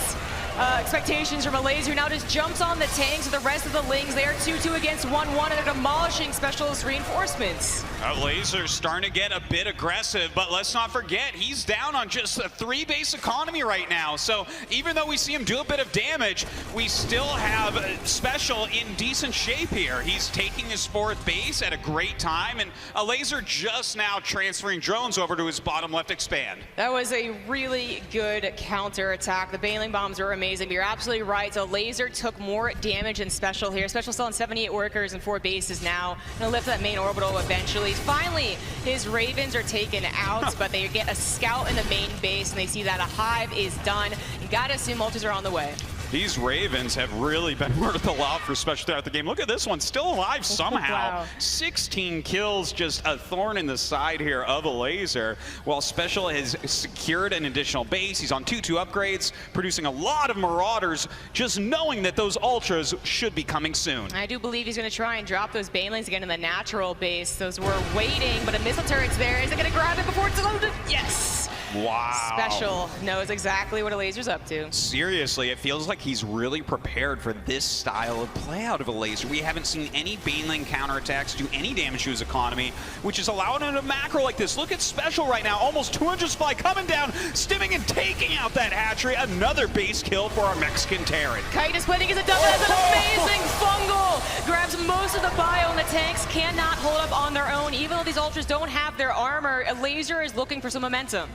Expectations from Elazer, now just jumps on the tanks with the rest of the Lings. They are 2-2 against 1-1, and they're demolishing SpeCial's reinforcements. Elazer's starting to get a bit aggressive, but let's not forget, he's down on just a 3-base economy right now. So even though we see him do a bit of damage, we still have SpeCial in decent shape here. He's taking his 4th base at a great time, and Elazer just now transferring drones over to his bottom left expand. That was a really good counter attack. The Baneling bombs were amazing, but you're absolutely right. Elazer took more damage than SpeCial here. SpeCial still on 78 workers and 4 bases now. Gonna lift that main orbital eventually. Finally, his Ravens are taken out, but they get a scout in the main base, and they see that a hive is done. You gotta assume ultras are on the way. These Ravens have really been worth a lot for SpeCial throughout the game. Look at this one, still alive somehow. Wow. 16 kills, just a thorn in the side here of Elazer. While SpeCial has secured an additional base, he's on 2-2 upgrades, producing a lot of Marauders, just knowing that those Ultras should be coming soon. I do believe he's going to try and drop those Banelings again in the natural base. Those were waiting, but a missile turret's there. Is it going to grab it before it's loaded? Yes! Wow. SpeCial knows exactly what Elazer's up to. Seriously, it feels like he's really prepared for this style of play out of Elazer. We haven't seen any Baneling counterattacks do any damage to his economy, which is allowing him to macro like this. Look at SpeCial right now, almost 200 supply coming down, stimming and taking out that hatchery. Another base kill for our Mexican Terran. Kite is planting as a double, as an amazing fungal. Grabs most of the bio, and the tanks cannot hold up on their own. Even though these Ultras don't have their armor, Elazer is looking for some momentum.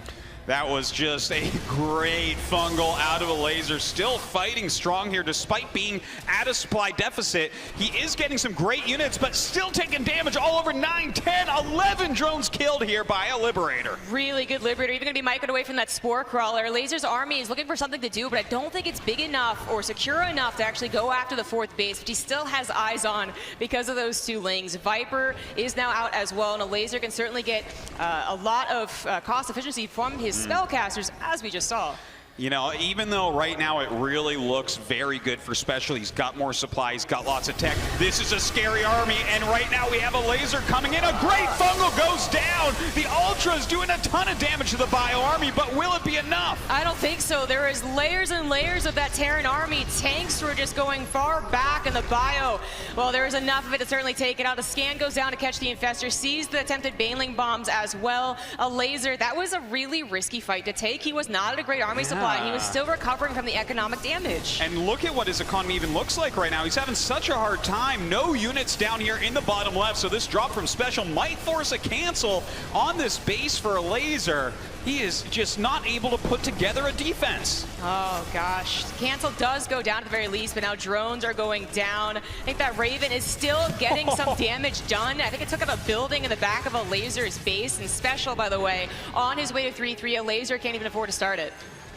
That was just a great fungal out of Elazer. Still fighting strong here despite being at a supply deficit. He is getting some great units, but still taking damage all over 9, 10, 11 drones killed here by a Liberator. Really good Liberator, even going to be mic'd away from that Spore Crawler. Elazer's army is looking for something to do, but I don't think it's big enough or secure enough to actually go after the 4th base, which he still has eyes on because of those 2 Lings. Viper is now out as well, and Elazer can certainly get a lot of cost efficiency from his spellcasters, as we just saw. You know, even though right now it really looks very good for SpeCial, he's got more supplies, got lots of tech. This is a scary army, and right now we have Elazer coming in. A great fungal goes down. The Ultra's doing a ton of damage to the Bio army, but will it be enough? I don't think so. There is layers and layers of that Terran army. Tanks were just going far back in the Bio. Well, there is enough of it to certainly take it out. The scan goes down to catch the Infestor, sees the attempted Baneling bombs as well. Elazer, that was a really risky fight to take. He was not at a great army supply. He was still recovering from the economic damage. And look at what his economy even looks like right now. He's having such a hard time. No units down here in the bottom left, so this drop from SpeCial might force a cancel on this base for Elazer. He is just not able to put together a defense. Oh gosh, cancel does go down at the very least, but now drones are going down. I think that Raven is still getting some damage done. I think it took out a building in the back of Elazer's base, and SpeCial, by the way, on his way to 3-3. Elazer can't even afford to start it.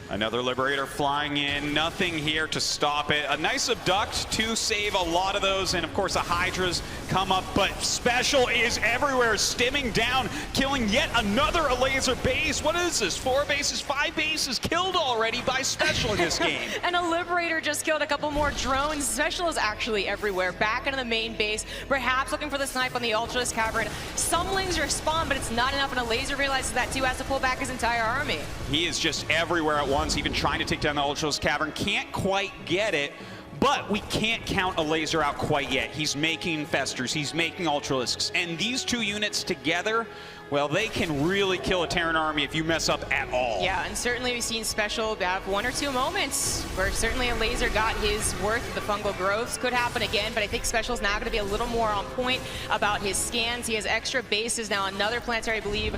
Another Liberator flying in, nothing here to stop it. A nice abduct to save a lot of those, and of course the Hydras come up, but SpeCial is everywhere, stimming down, killing yet another Elazer base. What is this, 4 bases, 5 bases killed already by SpeCial in this game? And a Liberator just killed a couple more drones. SpeCial is actually everywhere, back into the main base, perhaps looking for the snipe on the Ultralisk Cavern. Some Lasers spawn, but it's not enough, and Elazer realizes that too, has to pull back his entire army. He is just everywhere at once, even trying to take down the Ultralisk Cavern. Can't quite get it, but we can't count Elazer out quite yet. He's making Infestors, he's making Ultralisks, and these two units together, well, they can really kill a Terran army if you mess up at all. Yeah, and certainly we've seen SpeCial have 1 or 2 moments where certainly Elazer got his worth. The fungal growths could happen again, but I think SpeCial's now going to be a little more on point about his scans. He has extra bases now. Another planetary, I believe,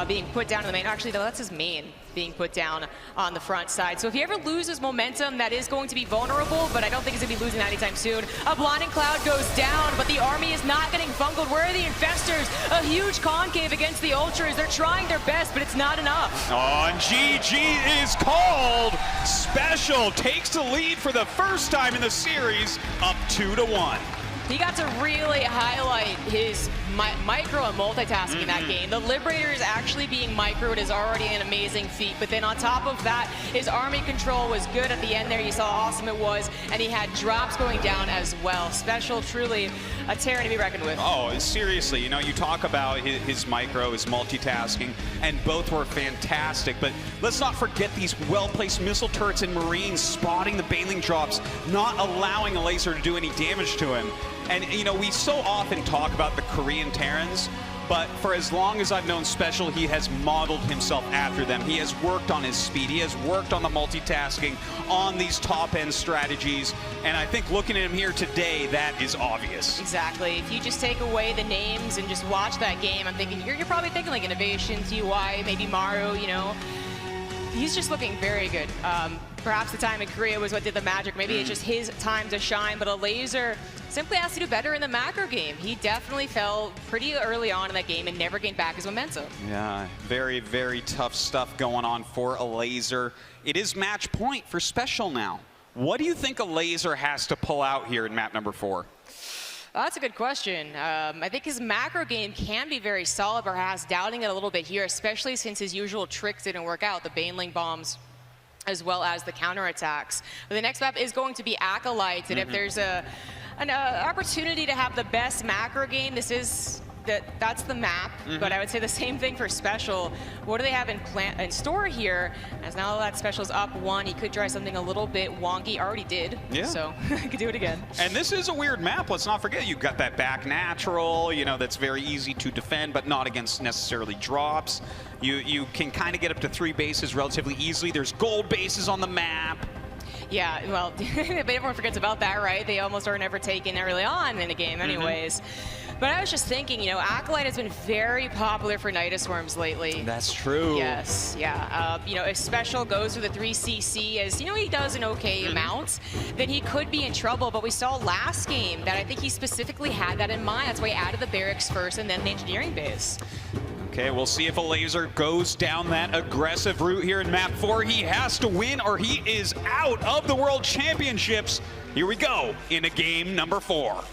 being put down in the main. Actually, no, that's his main being put down on the front side. So if he ever loses momentum, that is going to be vulnerable, but I don't think he's going to be losing that anytime soon. A blinding cloud goes down, but the army is not getting fungled. Where are the Infestors? A huge concave against the Ultras. They're trying their best, but it's not enough. Oh, and GG is called. SpeCial takes the lead for the first time in the series, up 2-1. He got to really highlight his micro and multitasking in that game. The Liberator is actually being microed is already an amazing feat, but then on top of that, his army control was good at the end there. You saw how awesome it was, and he had drops going down as well. SpeCial, truly a Terran to be reckoned with. Oh, seriously, you know, you talk about his micro, his multitasking, and both were fantastic, but let's not forget these well-placed missile turrets and Marines spotting the Baneling drops, not allowing Elazer to do any damage to him. And, you know, we so often talk about the Korean Terrans, but for as long as I've known SpeCial, he has modeled himself after them. He has worked on his speed. He has worked on the multitasking, on these top-end strategies. And I think looking at him here today, that is obvious. Exactly. If you just take away the names and just watch that game, I'm thinking, you're probably thinking like Innovations, UI, maybe Maru, you know. He's just looking very good. Perhaps the time in Korea was what did the magic. Maybe it's just his time to shine, but Elazer simply has to do better in the macro game. He definitely fell pretty early on in that game and never gained back his momentum. Yeah, very, very tough stuff going on for Elazer. It is match point for SpeCial now. What do you think Elazer has to pull out here in map number 4? That's a good question. I think his macro game can be very solid, perhaps doubting it a little bit here, especially since his usual tricks didn't work out, the Baneling bombs as well as the counterattacks. But the next map is going to be Acolytes, and if there's an opportunity to have the best macro game, that's the map. But I would say the same thing for SpeCial. What do they have in store here? As now that SpeCial's up 1, he could try something a little bit wonky. Already did. Yeah. So he could do it again. And this is a weird map. Let's not forget you've got that back natural, you know, that's very easy to defend, but not against necessarily drops. You can kind of get up to 3 bases relatively easily. There's gold bases on the map. Yeah, well, everyone forgets about that, right? They almost are never taken early on in a game anyways. But I was just thinking, you know, Acolyte has been very popular for Nidusworms lately. That's true. Yes, yeah. You know, if SpeCial goes for the 3CC, as, you know, he does an okay amount, then he could be in trouble. But we saw last game that I think he specifically had that in mind. That's why he added the barracks first and then the engineering base. Okay, we'll see if Elazer goes down that aggressive route here in map 4. He has to win or he is out of the World Championships. Here we go into game number 4.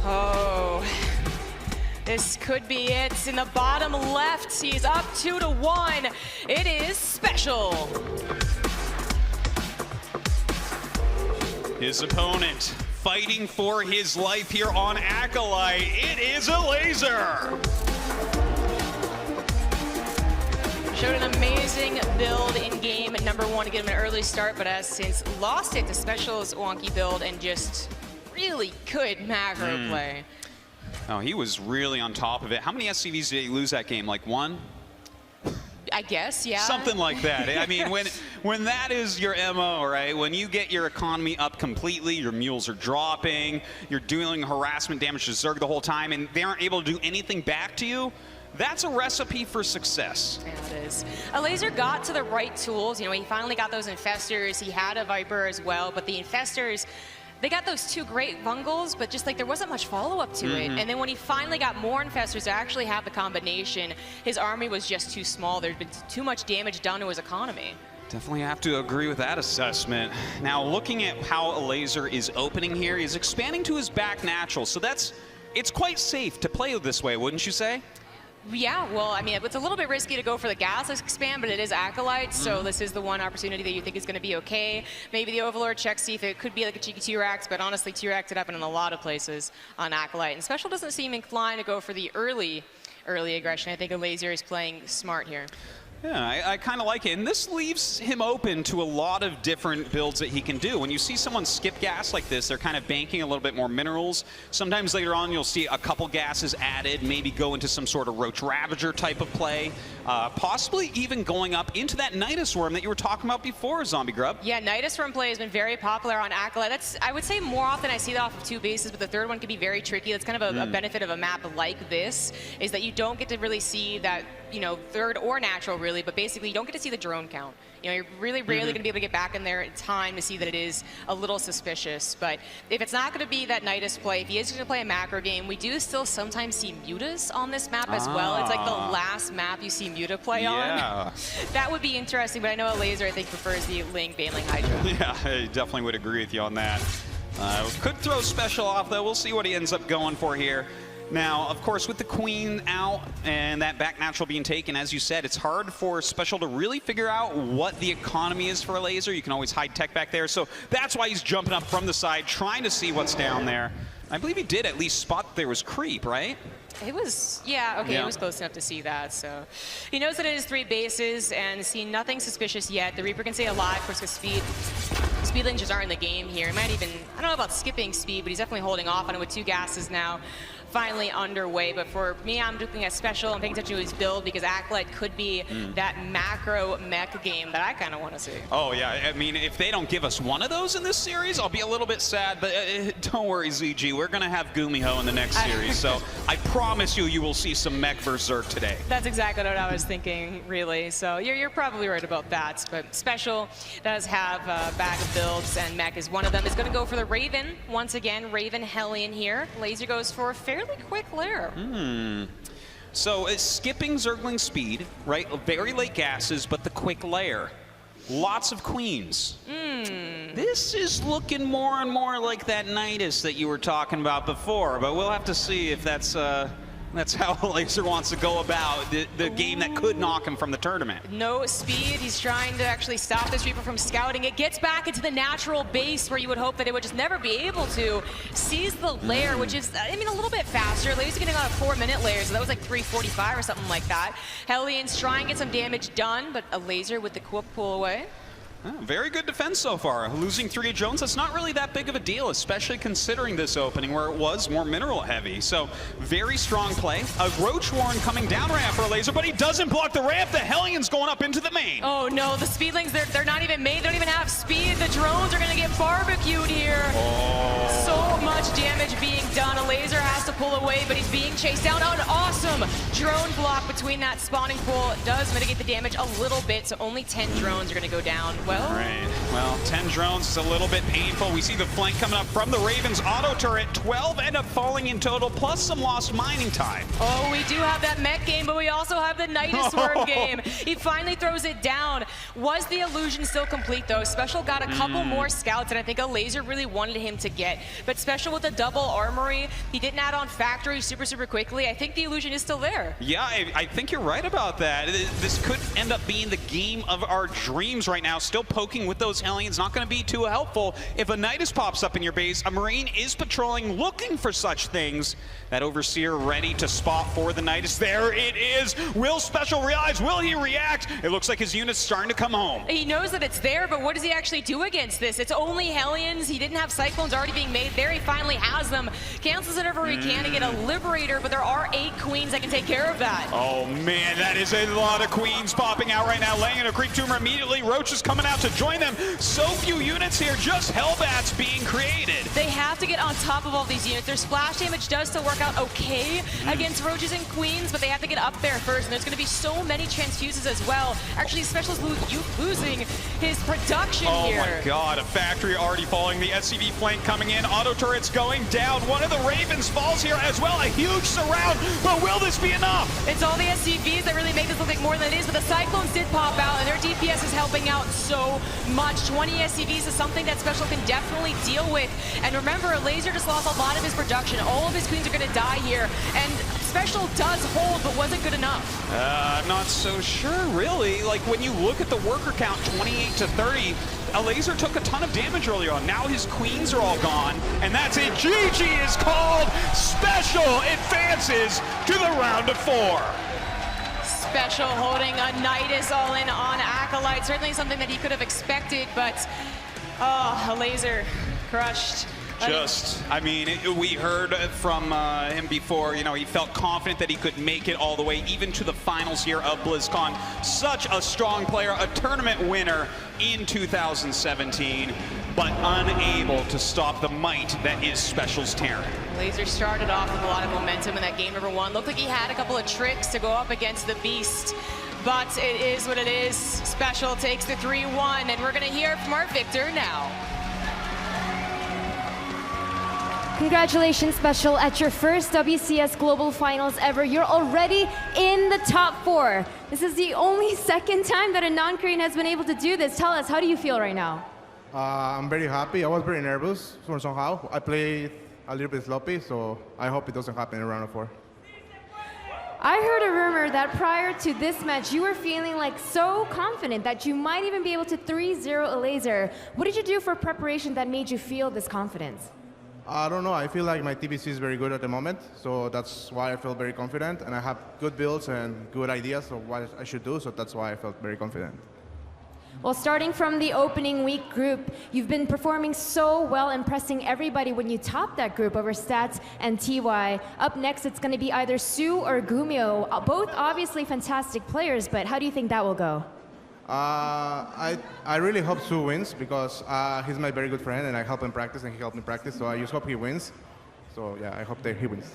Oh, this could be it. In the bottom left, he's up 2-1. It is SpeCial. His opponent fighting for his life here on Acolyte. It is Elazer. Showed an amazing build in game number 1 to get him an early start, but has since lost it to SpeCial's wonky build and just really good macro play. Oh, he was really on top of it. How many SCVs did he lose that game? Like 1? I guess, yeah. Something like that. I mean, when that is your MO, right? When you get your economy up completely, your mules are dropping, you're doing harassment damage to Zerg the whole time, and they aren't able to do anything back to you, that's a recipe for success. Yeah, it is. Elazer got to the right tools. You know, he finally got those Infestors. He had a Viper as well, but the Infestors, they got those 2 great bungles, but just like there wasn't much follow-up to it. And then when he finally got more Infestors to actually have the combination, his army was just too small. There'd been too much damage done to his economy. Definitely have to agree with that assessment. Now, looking at how Elazer is opening here, he's expanding to his back natural, so it's quite safe to play this way, wouldn't you say? Yeah, well, I mean, it's a little bit risky to go for the gas expand, but it is Acolyte, so this is the one opportunity that you think is going to be okay. Maybe the Overlord checks, see if it could be like a cheeky T-Rex, but honestly, T-Rex could happen in a lot of places on Acolyte. And Special doesn't seem inclined to go for the early aggression. I think Elazer is playing smart here. Yeah, I kind of like it, and this leaves him open to a lot of different builds that he can do. When you see someone skip gas like this, they're kind of banking a little bit more minerals. Sometimes later on, you'll see a couple gases added, maybe go into some sort of Roach Ravager type of play, possibly even going up into that Nidus Worm that you were talking about before, Zombie Grub. Yeah, Nidus Worm play has been very popular on Acolyte. That's, I would say more often I see that off of 2 bases, but the third one can be very tricky. That's kind of a benefit of a map like this, is that you don't get to really see that, you know, third or natural really, but basically you don't get to see the drone count. You know, you're really rarely going to be able to get back in there in time to see that it is a little suspicious. But if it's not going to be that Nidus play, if he is going to play a macro game, we do still sometimes see Mutas on this map as well. It's like the last map you see Muta play on. That would be interesting, but I know Elazer, I think, prefers the Ling, Baneling, Hydra. Yeah, I definitely would agree with you on that. Could throw Special off, though. We'll see what he ends up going for here. Now, of course, with the Queen out and that back natural being taken, as you said, it's hard for Special to really figure out what the economy is for Elazer. You can always hide tech back there, so that's why he's jumping up from the side, trying to see what's down there. I believe he did at least spot that there was creep, right? It was, yeah, okay, it was close enough to see that, so. He knows that it is 3 bases and seen nothing suspicious yet. The Reaper can stay alive, of course, because Speedlings just aren't in the game here. He might even, I don't know about skipping speed, but he's definitely holding off on it with 2 gases now. Finally underway, but for me, I'm looking at Special and paying attention to his build because Acolyte could be that macro mech game that I kind of want to see. Oh yeah, I mean, if they don't give us one of those in this series, I'll be a little bit sad, but don't worry, ZG, we're gonna have Gumiho in the next series, so I promise you will see some mech Berserk today. That's exactly what I was thinking, really, so you're probably right about that, but Special does have a bag of builds, and mech is one of them. Is gonna go for the Raven, once again, Raven Hellion here. Laser goes for a fairly quick lair. So it's skipping Zergling speed, right? Very late gases, but the quick lair. Lots of queens. This is looking more and more like that Nidus that you were talking about before, but we'll have to see if that's how Elazer wants to go about the game that could knock him from the tournament. No speed. He's trying to actually stop this Reaper from scouting. It gets back into the natural base where you would hope that it would just never be able to. Sees the lair, which is, I mean, a little bit faster. Elazer getting on a 4-minute lair, so that was like 3:45 or something like that. Hellions trying to get some damage done, but Elazer with the quick pull away. Very good defense so far. Losing 3 drones, that's not really that big of a deal, especially considering this opening where it was more mineral heavy. So very strong play. A Roach Warren coming down ramp for Elazer, but he doesn't block the ramp. The Hellion's going up into the main. Oh no, the Speedlings, they're not even made. They don't even have speed. The drones are gonna get barbecued here. So much damage being done. Elazer has to pull away, but he's being chased down. An awesome drone block between that spawning pool. It does mitigate the damage a little bit, so only 10 drones are gonna go down. Right. Well, 10 drones is a little bit painful. We see the flank coming up from the Ravens auto turret. 12 end up falling in total, plus some lost mining time. Oh, we do have that mech game, but we also have the Nidus Worm game. He finally throws it down. Was the illusion still complete, though? Special got a couple more scouts, and I think Elazer really wanted him to get. But Special with the double armory, he didn't add on factory super quickly. I think the illusion is still there. Yeah, I think you're right about that. This could end up being the game of our dreams right now. Still poking with those Hellions, not going to be too helpful. If a Nidus pops up in your base, a Marine is patrolling, looking for such things. That Overseer ready to spot for the Nidus. There it is. Will Special realize? Will he react? It looks like his unit's starting to come home. He knows that it's there, but what does he actually do against this? It's only Hellions. He didn't have Cyclones already being made. There he finally has them. Cancels it over he can to get a Liberator, but there are 8 Queens that can take care of that. Oh man, that is a lot of Queens popping out right now. Laying in a Creep Tumor immediately. Roach is coming coming out to join them. So few units here, just Hellbats being created. They have to get on top of all these units. Their splash damage does still work out okay against Roaches and Queens, but they have to get up there first, and there's going to be so many transfuses as well. Actually, Special's losing his production here. Oh my god, a factory already falling. The SCV flank coming in. Auto turrets going down. One of the Ravens falls here as well. A huge surround, but will this be enough? It's all the SCVs that really make this look like more than it is, but the Cyclones did pop out, and their DPS is helping out so much. 20 SCVs is something that Special can definitely deal with. And remember, Elazer just lost a lot of his production. All of his Queens are going to die here, and Special does hold, but wasn't good enough. I'm not so sure, really. Like, when you look at the worker count, 28 to 30, Elazer took a ton of damage earlier on. Now his Queens are all gone, and that's it. GG is called. Special advances to the round of 4. Special holding a Nidus all in on Acolyte. Certainly something that he could have expected, but Elazer crushed. I mean, we heard from him before, you know, he felt confident that he could make it all the way, even to the finals here of BlizzCon. Such a strong player, a tournament winner in 2017, but unable to stop the might that is Special's Terran. Elazer started off with a lot of momentum in that game number 1. Looked like he had a couple of tricks to go up against the Beast, but it is what it is. Special takes the 3-1, and we're going to hear from our victor now. Congratulations, Special, at your first WCS Global Finals ever. You're already in the top 4. This is the only second time that a non-Korean has been able to do this. Tell us, how do you feel right now? I'm very happy. I was very nervous for somehow. I played a little bit sloppy, so I hope it doesn't happen in round of 4. I heard a rumor that prior to this match, you were feeling like so confident that you might even be able to 3-0 Elazer. What did you do for preparation that made you feel this confidence? I don't know. I feel like my TBC is very good at the moment, so that's why I feel very confident. And I have good builds and good ideas of what I should do, so that's why I felt very confident. Well, starting from the opening week group, you've been performing so well, impressing everybody when you top that group over Stats and TY. Up next, it's going to be either Su or Gumio. Both obviously fantastic players, but how do you think that will go? I really hope Su wins because he's my very good friend and I help him practice and he helped me practice, so I just hope he wins. So yeah, I hope that he wins.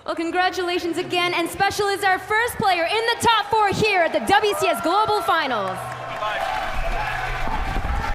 Well, congratulations again, and Special is our first player in the top 4 here at the WCS Global Finals. Bye.